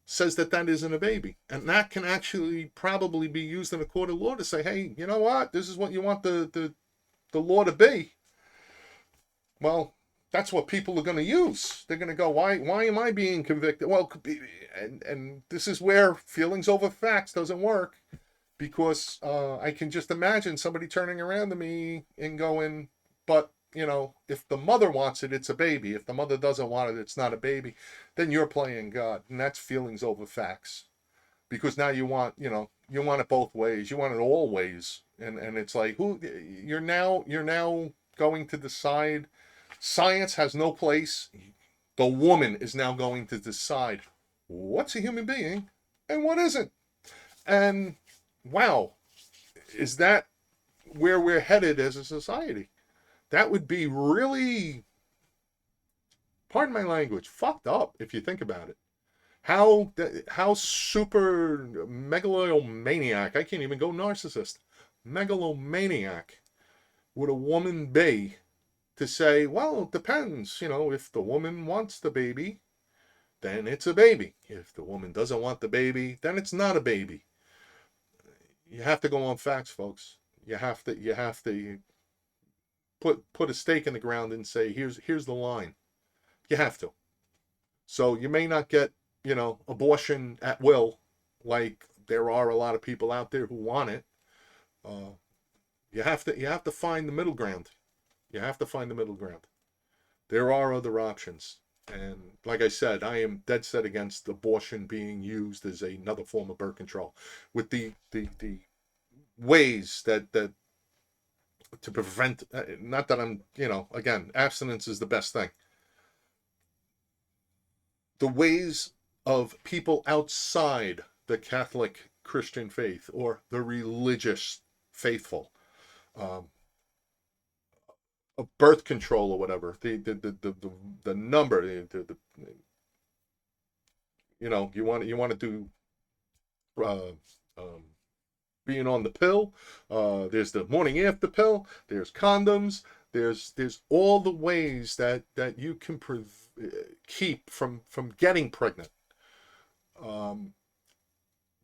[SPEAKER 1] says that isn't a baby. And that can actually probably be used in a court of law to say, hey, you know what? This is what you want the law to be. Well, that's what people are going to use. They're going to go, why am I being convicted? Well, and this is where feelings over facts doesn't work. Because I can just imagine somebody turning around to me and going, but, if the mother wants it, it's a baby. If the mother doesn't want it, it's not a baby. Then you're playing God. And that's feelings over facts. Because now you want it both ways. You want it all ways. And it's like, you're now going to decide. Science has no place. The woman is now going to decide what's a human being and what isn't. And wow, is that where we're headed as a society? That would be really, pardon my language, fucked up if you think about it. How super megalomaniac, I can't even go narcissist, megalomaniac would a woman be to say, well, it depends, if the woman wants the baby, then it's a baby. If the woman doesn't want the baby, then it's not a baby. You have to go on facts, folks. You have to put a stake in the ground and say, here's the line. You have to. So you may not get, abortion at will, like there are a lot of people out there who want it. You have to find the middle ground. You have to find the middle ground. There are other options. And like I said, I am dead set against abortion being used as another form of birth control, with the ways that to prevent. Not that I'm, again, abstinence is the best thing. The ways of people outside the Catholic Christian faith or the religious faithful, of birth control or whatever, the number, you want to do uh, being on the pill. There's the morning after pill. There's condoms. There's all the ways that you can keep from getting pregnant. Um,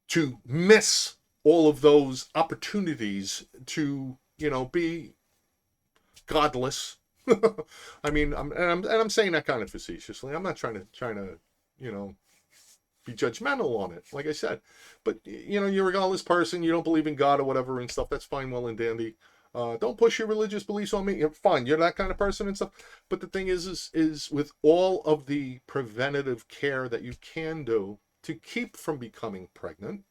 [SPEAKER 1] to miss all of those opportunities to be godless. I mean, I'm saying that kind of facetiously. I'm not trying to you know be judgmental on it, like I said. But you're a godless person, you don't believe in God or whatever and stuff. That's fine, well and dandy. Don't push your religious beliefs on me. You're fine. You're that kind of person and stuff. But the thing is with all of the preventative care that you can do to keep from becoming pregnant,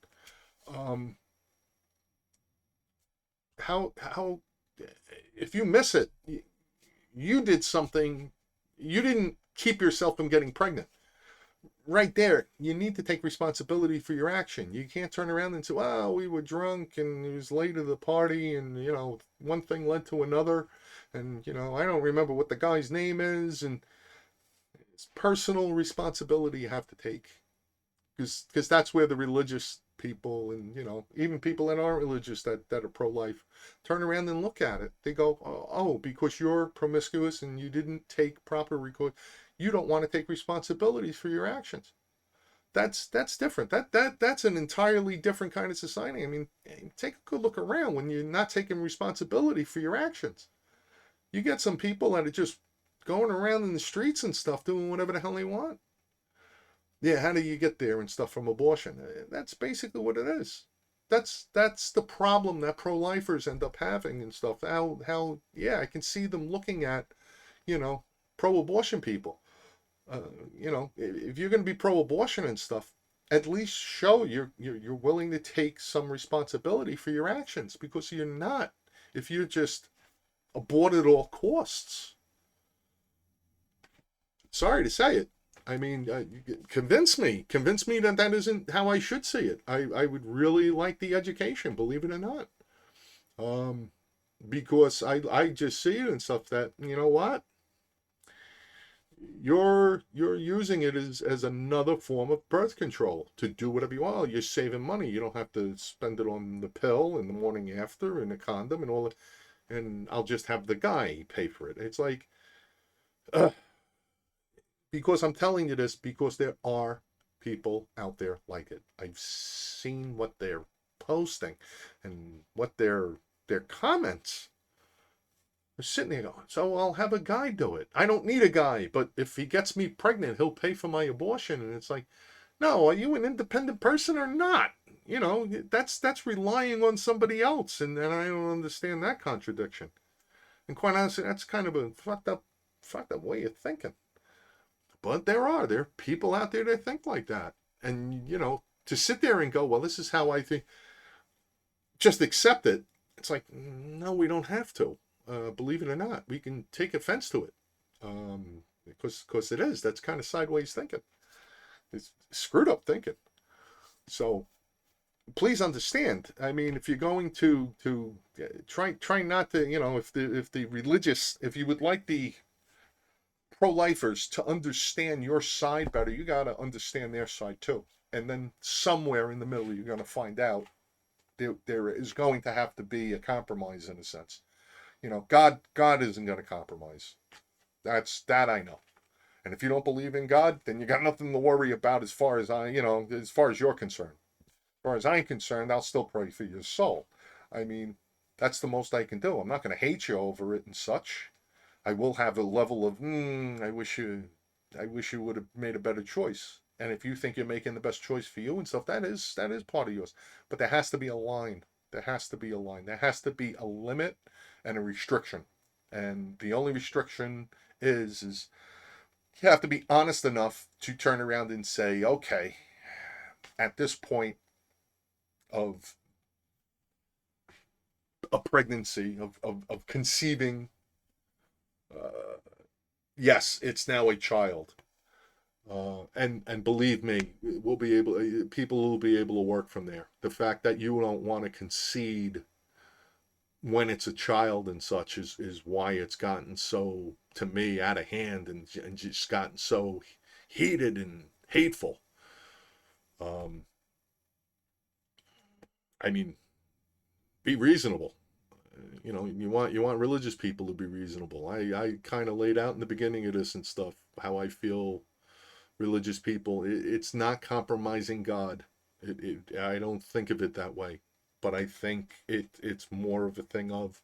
[SPEAKER 1] um, how if you miss it, you did something. You didn't keep yourself from getting pregnant. Right there, you need to take responsibility for your action. You can't turn around and say, "Well, we were drunk and it was late to the party, and one thing led to another, and I don't remember what the guy's name is." And it's personal responsibility you have to take, because that's where the religious people and even people that aren't religious that are pro-life turn around and look at it. They go, oh, because you're promiscuous and you didn't take proper record, you don't want to take responsibilities for your actions. That's different. That's an entirely different kind of society. I mean, take a good look around when you're not taking responsibility for your actions. You get some people that are just going around in the streets and stuff doing whatever the hell they want. Yeah, how do you get there and stuff from abortion? That's basically what it is. That's the problem that pro-lifers end up having and stuff. How yeah, I can see them looking at, you know, pro-abortion people. If you're going to be pro-abortion and stuff, at least show you're willing to take some responsibility for your actions, because you're not. If you're just abort at all costs, sorry to say it. I mean, convince me that that isn't how I should see it. I would really like the education, believe it or not, um, because I just see it and stuff that what you're using it as another form of birth control to do whatever you want. You're saving money. You don't have to spend it on the pill in the morning after and the condom and all that. And I'll just have the guy pay for it. It's like, uh, because I'm telling you this because there are people out there like it. I've seen what they're posting and what their comments are sitting there going, so I'll have a guy do it. I don't need a guy, but if he gets me pregnant, he'll pay for my abortion. And it's like, no, are you an independent person or not? That's relying on somebody else, and I don't understand that contradiction. And quite honestly, that's kind of a fucked up way of thinking. But there are people out there that think like that. And, to sit there and go, well, this is how I think, just accept it. It's like, no, we don't have to. Believe it or not, we can take offense to it. Because it is. That's kind of sideways thinking. It's screwed up thinking. So please understand. I mean, if you're going to try not to, if the religious, if you would like the pro-lifers to understand your side better, you got to understand their side too. And then somewhere in the middle, you're going to find out there is going to have to be a compromise in a sense. God isn't going to compromise. That I know. And if you don't believe in God, then you got nothing to worry about as far as as far as you're concerned. As far as I'm concerned, I'll still pray for your soul. I mean, that's the most I can do. I'm not going to hate you over it and such. I will have a level of, I wish you would have made a better choice. And if you think you're making the best choice for you and stuff, that is part of yours. But there has to be a line. There has to be a line. There has to be a limit and a restriction. And the only restriction is you have to be honest enough to turn around and say, okay, at this point of a pregnancy, of conceiving, uh, yes, it's now a child. And believe me, people will be able to work from there. The fact that you don't want to concede when it's a child and such is why it's gotten so, to me, out of hand and just gotten so heated and hateful. Um, I mean, be reasonable. You want religious people to be reasonable. I kind of laid out in the beginning of this and stuff how I feel religious people. It's not compromising God. I don't think of it that way, but I think it's more of a thing of,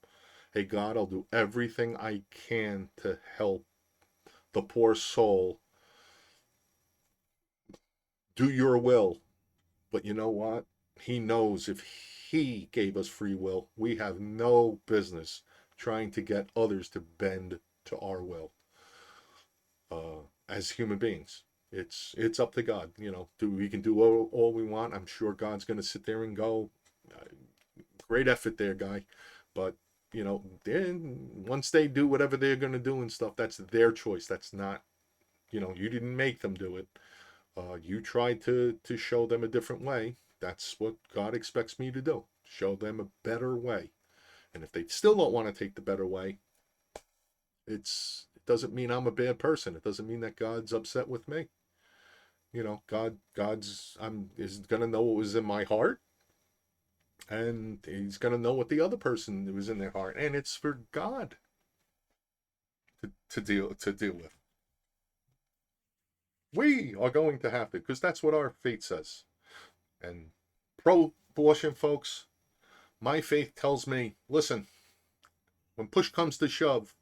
[SPEAKER 1] hey God, I'll do everything I can to help the poor soul do your will. But you know what? He knows if he gave us free will, we have no business trying to get others to bend to our will. As human beings, it's up to God. We can do all we want. I'm sure God's going to sit there and go, great effort there, guy. But then once they do whatever they're going to do and stuff, that's their choice. That's not, you didn't make them do it. You tried to show them a different way. That's what God expects me to do. Show them a better way. And if they still don't want to take the better way, it doesn't mean I'm a bad person. It doesn't mean that God's upset with me. God's is gonna know what was in my heart, and He's gonna know what the other person was in their heart, and it's for God to deal with. We are going to have to, because that's what our faith says. And pro-abortion folks, my faith tells me, listen, when push comes to shove,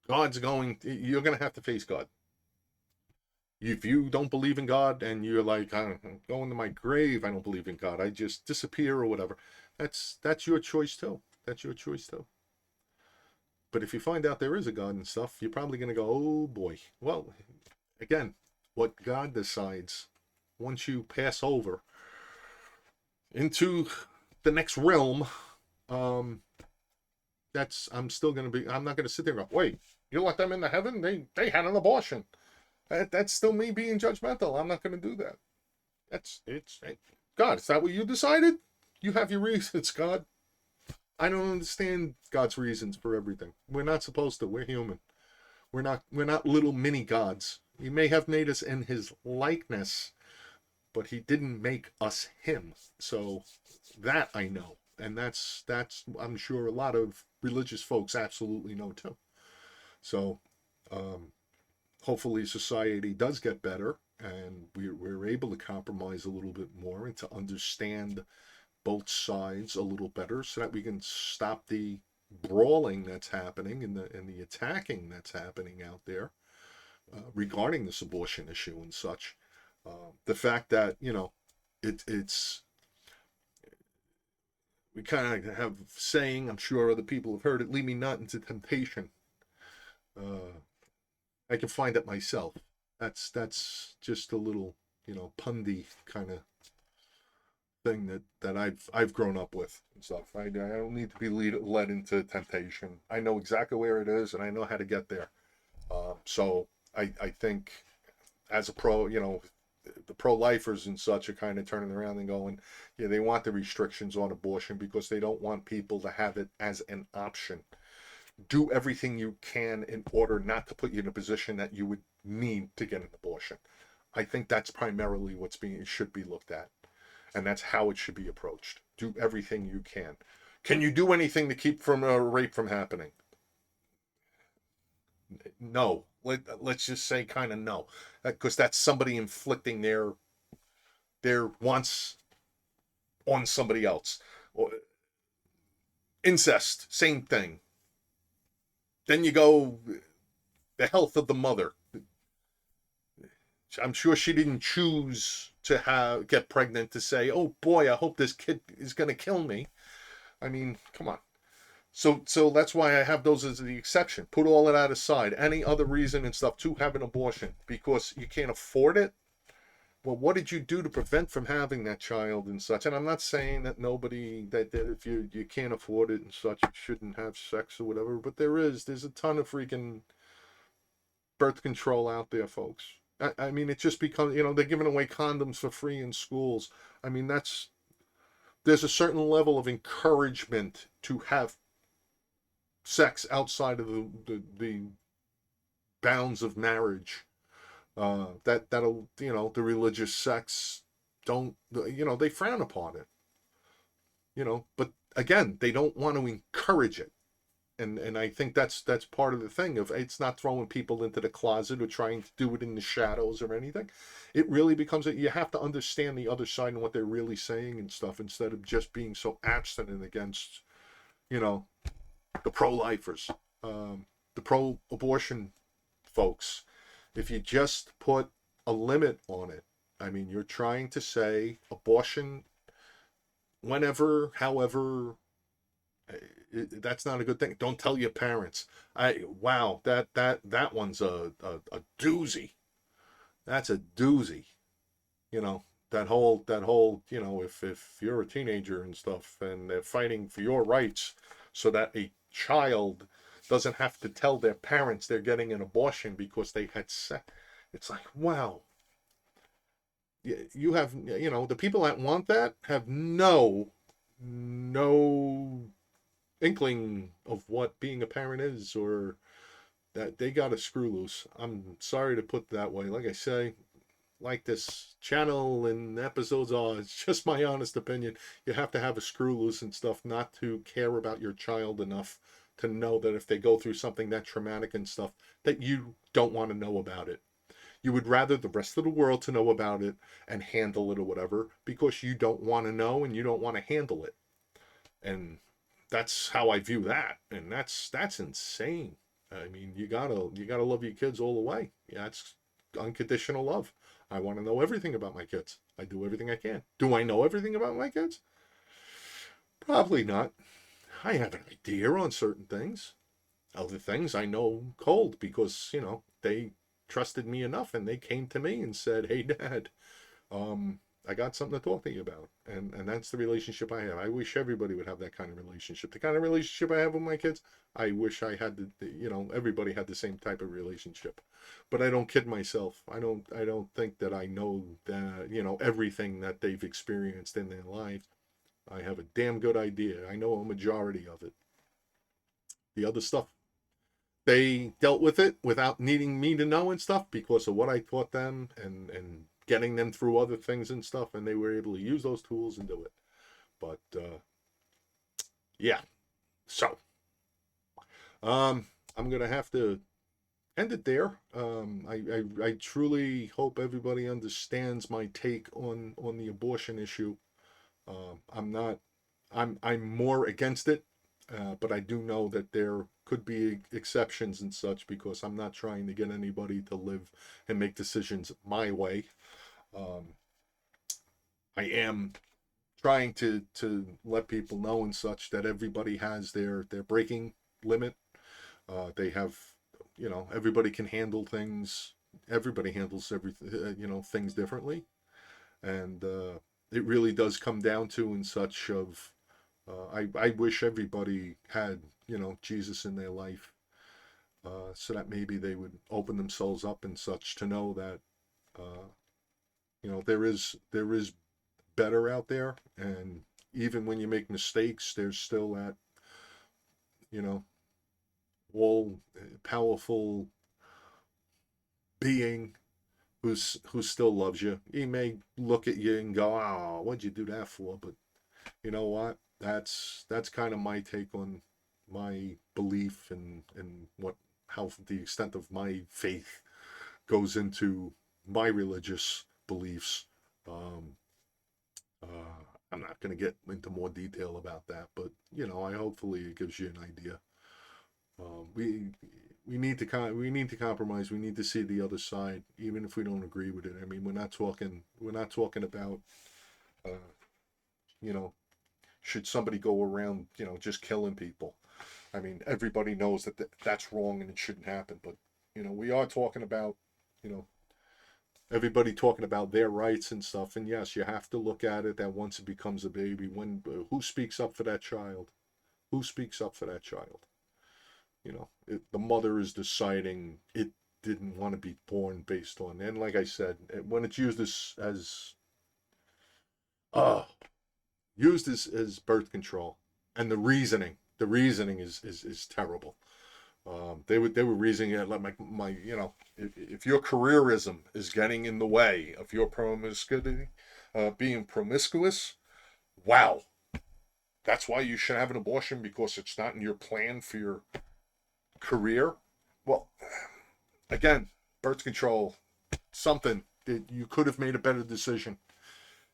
[SPEAKER 1] you're going to have to face God. If you don't believe in God and you're like, I'm going to my grave, I don't believe in God, I just disappear or whatever, that's your choice too. That's your choice too. But if you find out there is a God and stuff, you're probably going to go, oh boy. Well, again, what God decides once you pass over into the next realm, I'm still going to be, I'm not going to sit there and go, wait, you let them into heaven? They had an abortion. That's still me being judgmental. I'm not going to do that. It's God, is that what you decided? You have your reasons, God. I don't understand God's reasons for everything. We're not supposed to. We're human. We're not little mini gods. He may have made us in his likeness, but he didn't make us him. So that I know. And that's I'm sure a lot of religious folks absolutely know too. So hopefully society does get better and we're able to compromise a little bit more and to understand both sides a little better so that we can stop the brawling that's happening and the attacking that's happening out there regarding this abortion issue and such. The fact that it's we kind of have saying, I'm sure other people have heard it, lead me not into temptation. I can find it myself. That's just a little pundy kind of thing that I've grown up with and stuff. I don't need to be led into temptation. I know exactly where it is and I know how to get there. So I think as a pro, the pro-lifers and such are kind of turning around and going, yeah, they want the restrictions on abortion because they don't want people to have it as an option. Do everything you can in order not to put you in a position that you would need to get an abortion. I think that's primarily it should be looked at. And that's how it should be approached. Do everything you can. Can you do anything to keep rape from happening? No. Let's just say kind of no. Because that's somebody inflicting their wants on somebody else. Or incest, same thing. Then you go, the health of the mother. I'm sure she didn't choose to get pregnant to say, oh boy, I hope this kid is going to kill me. I mean, come on. So that's why I have those as the exception. Put all of that aside. Any other reason and stuff to have an abortion because you can't afford it. Well, what did you do to prevent from having that child and such? And I'm not saying that that if you can't afford it and such, you shouldn't have sex or whatever. But there's a ton of freaking birth control out there, folks. I mean, it just becomes, they're giving away condoms for free in schools. I mean, there's a certain level of encouragement to have sex outside of the bounds of marriage. That'll, the religious sects don't, they frown upon it. But again, they don't want to encourage it. And I think that's part of the thing of it's not throwing people into the closet or trying to do it in the shadows or anything. It really becomes you have to understand the other side and what they're really saying and stuff instead of just being so abstinent against, you know, the pro-lifers, the pro-abortion folks. If you just put a limit on it, I mean, you're trying to say abortion whenever, however, that's not a good thing. Don't tell your parents. Wow, that one's a doozy. That's a doozy. You know, that whole, if you're a teenager and stuff and they're fighting for your rights so that a child doesn't have to tell their parents they're getting an abortion because they had sex. It's like, wow. You have, the people that want that have no inkling of what being a parent is, or that they got a screw loose. I'm sorry to put it that way. Like I say, like this channel and episodes are, it's just my honest opinion. You have to have a screw loose and stuff not to care about your child enough to know that if they go through something that traumatic and stuff, that you don't want to know about it. You would rather the rest of the world to know about it and handle it or whatever because you don't want to know and you don't want to handle it. And that's how I view that. And that's insane. I mean, you gotta love your kids all the way. Yeah, it's unconditional love. I want to know everything about my kids. I do everything I can. Do I know everything about my kids? Probably not. I have an idea on certain things. Other things I know cold because, they trusted me enough and they came to me and said, "Hey, Dad, I got something to talk to you about." And that's the relationship I have. I wish everybody would have that kind of relationship. The kind of relationship I have with my kids, I wish I had everybody had the same type of relationship. But I don't kid myself. I don't think that I know that, everything that they've experienced in their lives. I have a damn good idea. I know a majority of it. The other stuff, they dealt with it without needing me to know and stuff because of what I taught them and getting them through other things and stuff, and they were able to use those tools and do it. But yeah, so I'm gonna have to end it there. I truly hope everybody understands my take on the abortion issue. I'm not. I'm more against it, but I do know that there could be exceptions and such because I'm not trying to get anybody to live and make decisions my way. Um, I am trying to let people know and such that everybody has their breaking limit. They have, everybody can handle things. Everybody handles things differently, and it really does come down to and such of. I wish everybody had Jesus in their life, so that maybe they would open themselves up and such to know that uh, there is better out there, and even when you make mistakes, there's still that you know all powerful being who still loves you. He may look at you and go, "Oh, what'd you do that for?" But you know what? That's kind of my take on my belief and what how the extent of my faith goes into my religious beliefs. Um, I'm not going to get into more detail about that, but I hopefully it gives you an idea. We need to compromise. We need to see the other side, even if we don't agree with it. I mean, we're not talking about uh, you know should somebody go around just killing people. I mean, everybody knows that that's wrong and it shouldn't happen. But we are talking about you know everybody talking about their rights and stuff. And yes, you have to look at it that once it becomes a baby, when who speaks up for that child? Who speaks up for that child? The mother is deciding it didn't want to be born based on. And like I said, when it's used uh as birth control, and the reasoning is terrible. They were reasoning it like my if your careerism is getting in the way of your promiscuity, being promiscuous, wow, That's why you should have an abortion, because it's not in your plan for your career. Well, again, birth control, something that you could have made a better decision.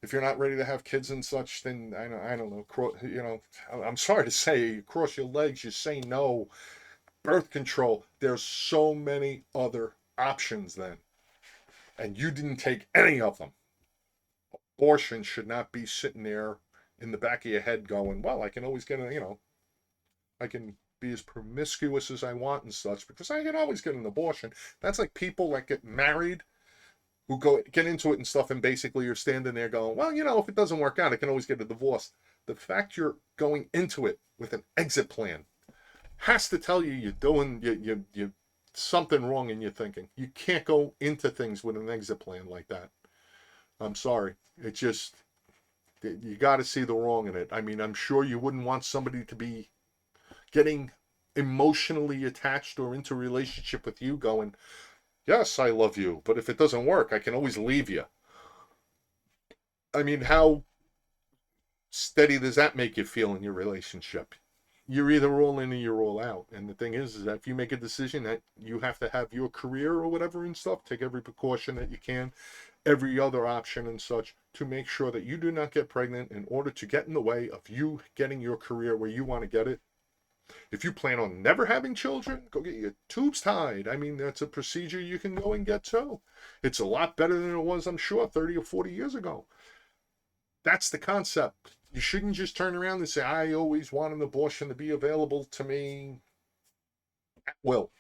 [SPEAKER 1] If you're not ready to have kids and such, then I don't know. I'm sorry to say, you cross your legs, you say no. Birth control. There's so many other options then, and you didn't take any of them. Abortion should not be sitting there in the back of your head going, well, I can always get I can be as promiscuous as I want and such because I can always get an abortion. That's like people that get married who go get into it and stuff, and basically you're standing there going, well, if it doesn't work out, I can always get a divorce. The fact you're going into it with an exit plan has to tell you you're doing you something wrong in your thinking. You can't go into things with an exit plan like that. I'm sorry. It just, you got to see the wrong in it. I mean, I'm sure you wouldn't want somebody to be getting emotionally attached or into a relationship with you going, yes, I love you, but if it doesn't work, I can always leave you. I mean, how steady does that make you feel in your relationship? You're either all in or you're all out. And the thing is that if you make a decision that you have to have your career or whatever and stuff, take every precaution that you can, every other option and such, to make sure that you do not get pregnant in order to get in the way of you getting your career where you want to get it. If you plan on never having children, go get your tubes tied. I mean, that's a procedure you can go and get too. It's a lot better than it was, I'm sure, 30 or 40 years ago. That's the concept. You shouldn't just turn around and say, I always want an abortion to be available to me at will.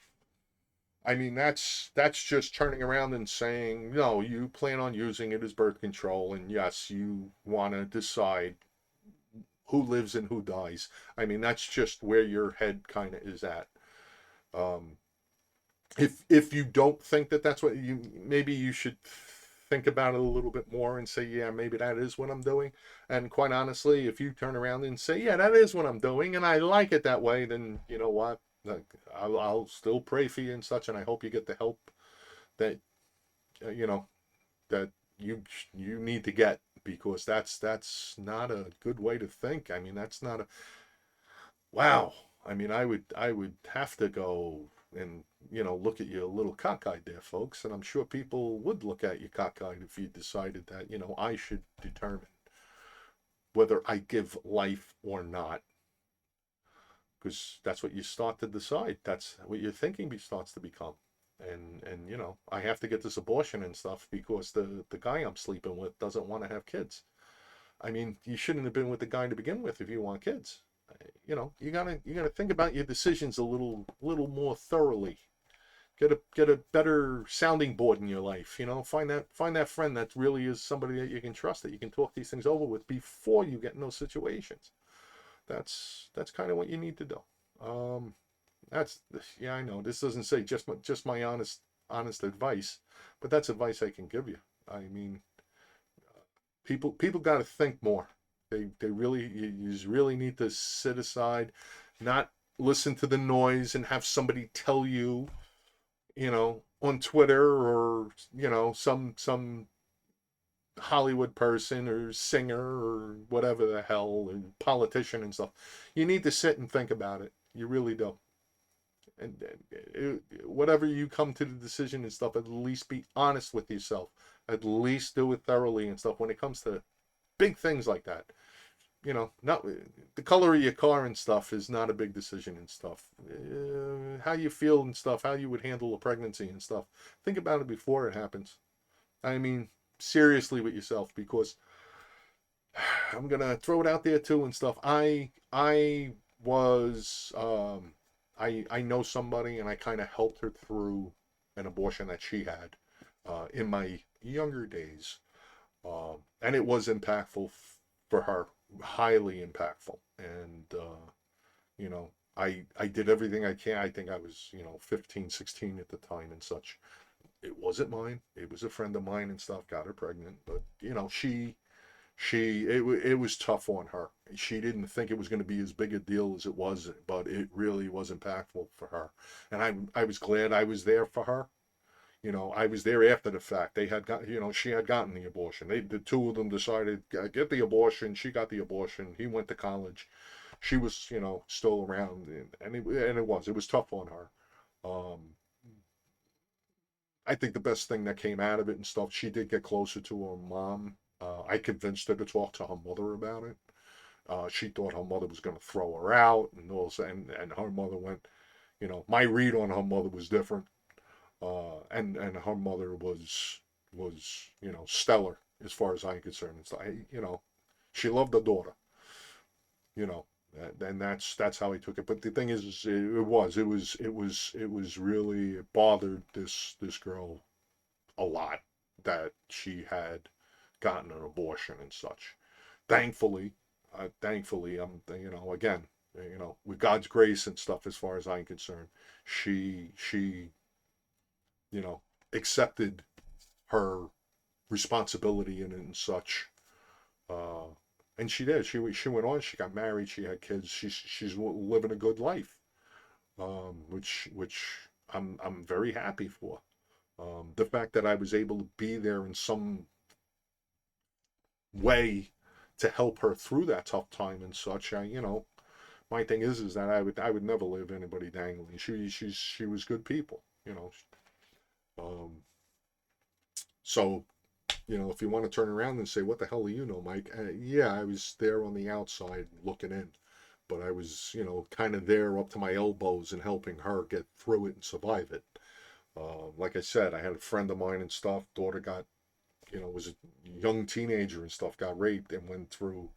[SPEAKER 1] I mean, that's just turning around and saying, no, you plan on using it as birth control, and yes, you want to decide who lives and who dies. I mean, that's just where your head kind of is at. Um, if you don't think that that's what you, maybe you should think about it a little bit more and say, yeah, maybe that is what I'm doing. And quite honestly, if you turn around and say, yeah, that is what I'm doing, and I like it that way, then you know what? I'll still pray for you and such, and I hope you get the help that you know that you need to get, because that's not a good way to think. I mean, that's not a, wow. I mean, I would have to go and look at you a little cockeyed there, folks, and I'm sure people would look at you cockeyed if you decided that I should determine whether I give life or not, because that's what you start to decide. That's what your thinking starts to become. And I have to get this abortion and stuff because the guy I'm sleeping with doesn't want to have kids. I mean, you shouldn't have been with the guy to begin with if you want kids. You gotta think about your decisions a little more thoroughly. Get a better sounding board in your life. Find that friend that really is somebody that you can trust, that you can talk these things over with before you get in those situations. That's kind of what you need to do. That's Yeah, I know this doesn't say just my honest advice, but that's advice I can give you. I mean, people got to think more. They really, you just really need to sit aside, not listen to the noise and have somebody tell you, on Twitter, or some Hollywood person or singer or whatever the hell, and politician and stuff. You need to sit and think about it. You really do. And whatever you come to the decision and stuff, at least be honest with yourself. At least do it thoroughly and stuff when it comes to big things like that. Not the color of your car and stuff is not a big decision and stuff. How you feel and stuff, how you would handle a pregnancy and stuff. Think about it before it happens. I mean, seriously with yourself, because I'm gonna throw it out there too and stuff. I was I know somebody, and I kind of helped her through an abortion that she had in my younger days, and it was impactful for her, highly impactful. And I did everything I can. I think I was 15, 16 at the time and such. It wasn't mine. It was a friend of mine and stuff. Got her pregnant, but it was tough on her. She didn't think it was going to be as big a deal as it was, but it really was impactful for her. And I was glad I was there for her. You know, I was there after the fact. They had got, you know, she had gotten the abortion. The two of them decided get the abortion. She got the abortion. He went to college. She was, you know, still around, and it was tough on her. Um, I think the best thing that came out of it and stuff, she did get closer to her mom. I convinced her to talk to her mother about it. She thought her mother was going to throw her out, and all, and her mother went. You know, my read on her mother was different, and her mother was you know stellar as far as I'm concerned. It's like, you know, she loved her daughter. You know, and that's how he took it. But the thing is it was really, it bothered this girl a lot that she had gotten an abortion and such. Thankfully, you know, again, you know, with God's grace and stuff, as far as I'm concerned, she you know accepted her responsibility in it and such. Uh, and she did. She went on. She got married. She had kids. She's living a good life, which I'm very happy for. The fact that I was able to be there in some way to help her through that tough time and such. You know, my thing is that I would never leave anybody dangling. She was good people. You know, um, so you know, if you want to turn around and say, "What the hell do you know, Mike?" Yeah, I was there on the outside looking in, but I was, you know, kind of there up to my elbows and helping her get through it and survive it. Like I said, I had a friend of mine and stuff. Daughter got, you know, was a young teenager and stuff, got raped and went through.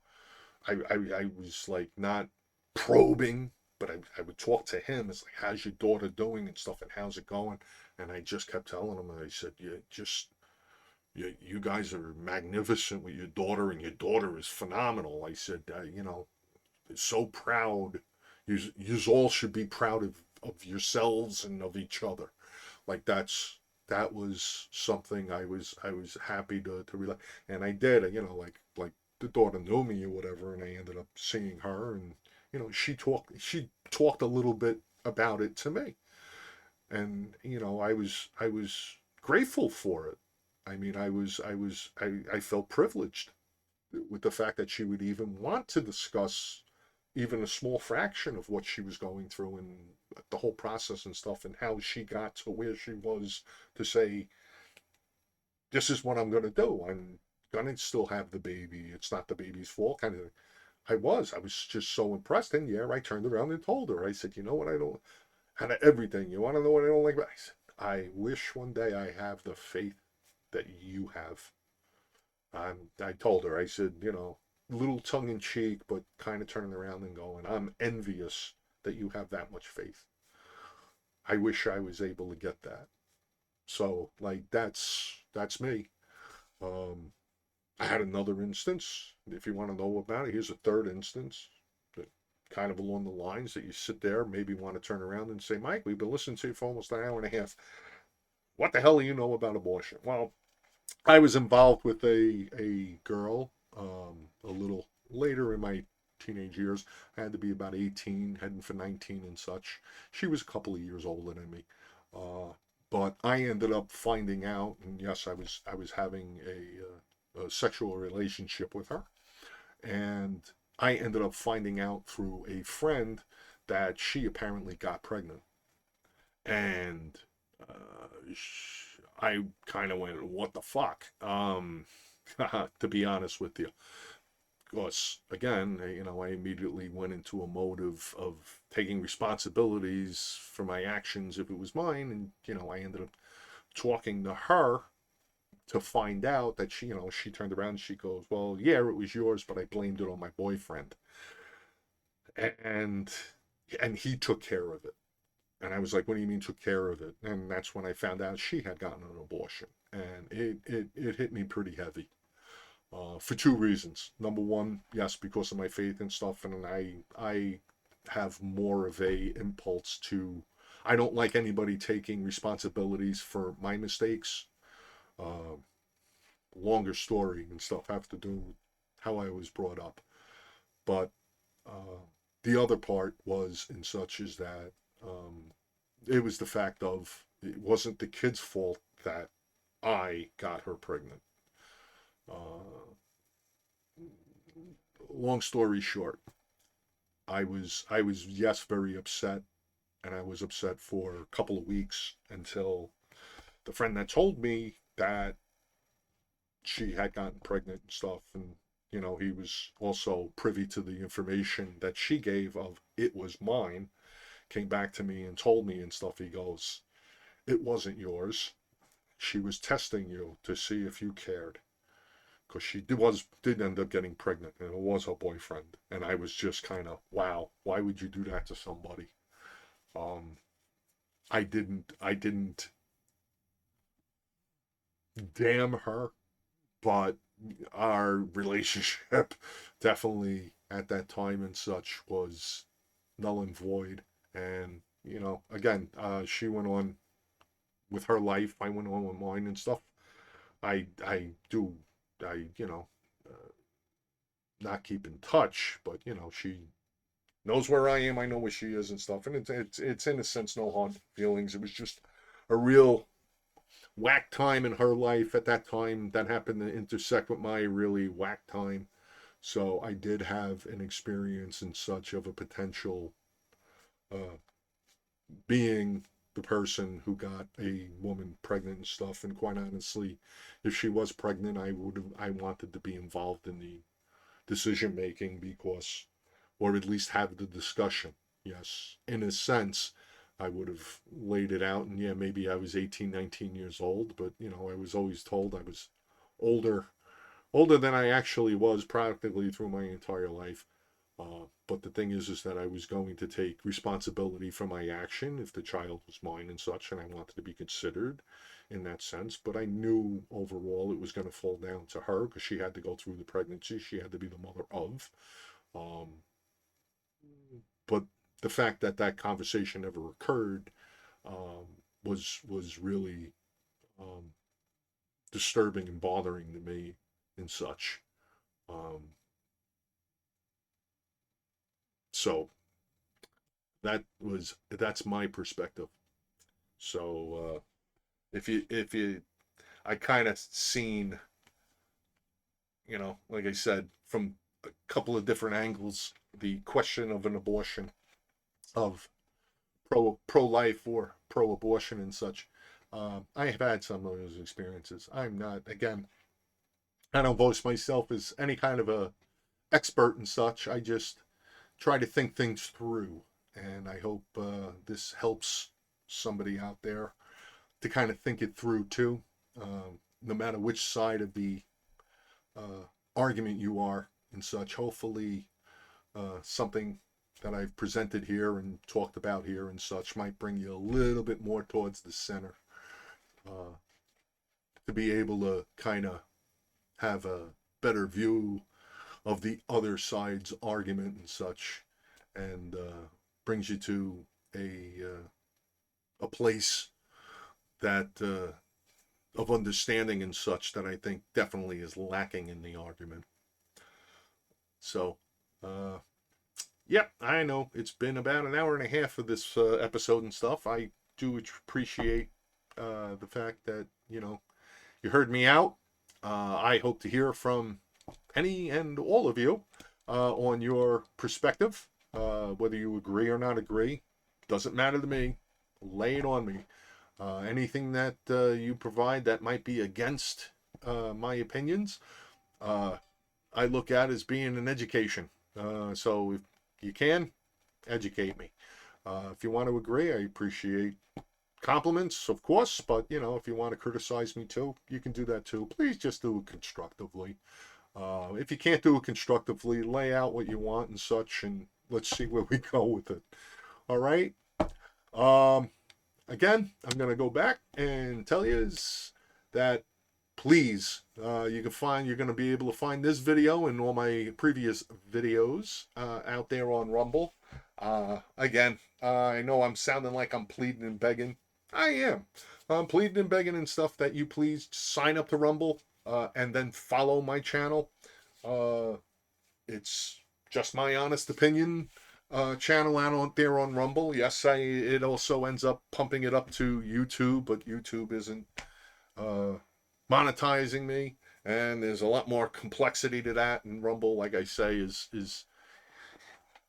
[SPEAKER 1] I was like not probing, but I would talk to him. It's like, how's your daughter doing and stuff, and how's it going? And I just kept telling him, and I said, you guys are magnificent with your daughter, and your daughter is phenomenal. I said, you know, so proud. You all should be proud of yourselves and of each other. Like that was something I was happy to realize, and I did. You know, like the daughter knew me or whatever, and I ended up seeing her, and you know, she talked a little bit about it to me, and you know, I was grateful for it. I mean, I felt privileged with the fact that she would even want to discuss even a small fraction of what she was going through and the whole process and stuff, and how she got to where she was to say, this is what I'm going to do. I'm going to still have the baby. It's not the baby's fault, kind of thing. I was just so impressed. And yeah, I turned around and told her, I said, you know what, I don't, out of everything, you want to know what I don't like about it? I said, I wish one day I have the faith that you have. I told her, I said, you know, little tongue in cheek, but kind of turning around and going, I'm envious that you have that much faith. I wish I was able to get that. So, like, that's me. Um, I had another instance. If you want to know about it, here's a third instance that kind of along the lines that you sit there, maybe want to turn around and say, Mike, we've been listening to you for almost an hour and a half. What the hell do you know about abortion? Well, I was involved with a girl a little later in my teenage years. I had to be about 18, heading for 19 and such. She was a couple of years older than me. But I ended up finding out, and yes, I was having a sexual relationship with her, and I ended up finding out through a friend that she apparently got pregnant, and I kind of went, "What the fuck?" To be honest with you, because again, you know, I immediately went into a mode of taking responsibilities for my actions if it was mine, and you know, I ended up talking to her to find out that she, you know, she turned around and she goes, "Well, yeah, it was yours, but I blamed it on my boyfriend," and and he took care of it. And I was like, "What do you mean took care of it?" And that's when I found out she had gotten an abortion, and it hit me pretty heavy. For two reasons. Number one, yes, because of my faith and stuff, and I have more of a impulse to. I don't like anybody taking responsibilities for my mistakes. Uh, Longer story and stuff have to do with how I was brought up, but uh, the other part was and such is that it was the fact of it wasn't the kid's fault that I got her pregnant. Uh, Long story short, I was yes, very upset, and I was upset for a couple of weeks until the friend that told me that she had gotten pregnant and stuff, and he was also privy to the information that she gave of it was mine, came back to me and told me and stuff. He goes, it wasn't yours. She was testing you to see if you cared, because she did end up getting pregnant, and it was her boyfriend. And I was just kind of, wow, why would you do that to somebody? um I didn't damn her, but our relationship definitely at that time and such was null and void. And again, she went on with her life, I went on with mine and stuff. I not keep in touch, but she knows where I am, I know where she is and stuff. And it's in a sense no hard feelings. It was just a real whack time in her life at that time that happened to intersect with my really whack time. So I did have an experience and such of a potential uh, being the person who got a woman pregnant and stuff. And quite honestly, if she was pregnant, I wanted to be involved in the decision making, because, or at least have the discussion. Yes, in a sense, I would have laid it out, and yeah, maybe I was 18, 19 years old, but I was always told I was older, older than I actually was practically through my entire life. But the thing is that I was going to take responsibility for my action if the child was mine and such, and I wanted to be considered in that sense. But I knew overall it was going to fall down to her, because she had to go through the pregnancy. She had to be the mother of. Um, but the fact that that conversation never occurred was really um, disturbing and bothering to me and such. Um, so that's my perspective. So if you I kind of seen, like I said, from a couple of different angles, the question of an abortion, of pro life or pro abortion and such. I have had some of those experiences. I'm not, again, I don't boast myself as any kind of a expert and such. I just try to think things through, and I hope this helps somebody out there to kind of think it through too. No matter which side of the uh, argument you are and such, hopefully something that I've presented here and talked about here and such might bring you a little bit more towards the center, uh, to be able to kind of have a better view of the other side's argument and such, and brings you to a place that of understanding and such that I think definitely is lacking in the argument. So, yep, I know it's been about an hour and a half of this episode and stuff. I do appreciate the fact that you heard me out. I hope to hear from any and all of you on your perspective, whether you agree or not agree. Doesn't matter to me. Lay it on me. Anything that you provide that might be against my opinions, I look at as being an education. So if you can, educate me. If you want to agree, I appreciate compliments, of course, but if you want to criticize me too, you can do that too. Please just do it constructively. If you can't do it constructively, lay out what you want and such, and let's see where we go with it. All right. Again, I'm going to go back and tell you that please, you're going to be able to find this video and all my previous videos out there on Rumble. Again, I know I'm sounding like I'm pleading and begging. I am. I'm pleading and begging and stuff that you please sign up to Rumble and then follow my channel. It's just my honest opinion channel out there on Rumble. Yes, it also ends up pumping it up to YouTube, but YouTube isn't monetizing me, and there's a lot more complexity to that. And Rumble, like I say, is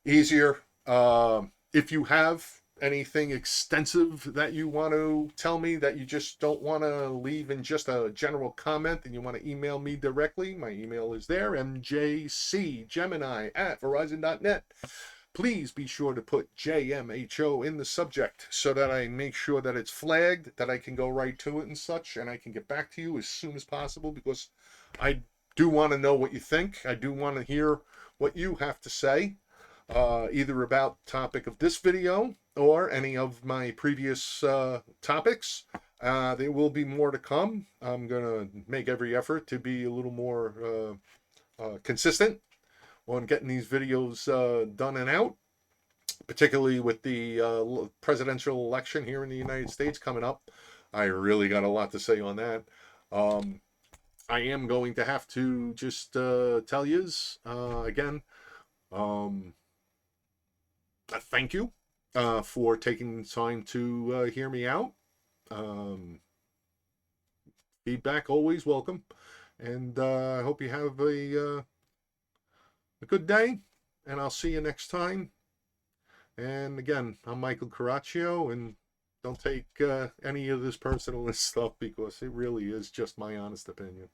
[SPEAKER 1] easier. If you have anything extensive that you want to tell me that you just don't want to leave in just a general comment and you want to email me directly, my email is there, mjcgemini@verizon.net. Please be sure to put JMHO in the subject so that I make sure that it's flagged, that I can go right to it and such, and I can get back to you as soon as possible, because I do want to know what you think. I do want to hear what you have to say, either about the topic of this video or any of my previous topics. There will be more to come. I'm going to make every effort to be a little more consistent on getting these videos done and out, particularly with the presidential election here in the United States coming up. I really got a lot to say on that. I am going to have to just tell yous again, thank you for taking the time to hear me out. Feedback always welcome, and I hope you have a good day, and I'll see you next time. And again, I'm Michael Caraccio, and don't take any of this personal stuff, because it really is just my honest opinion.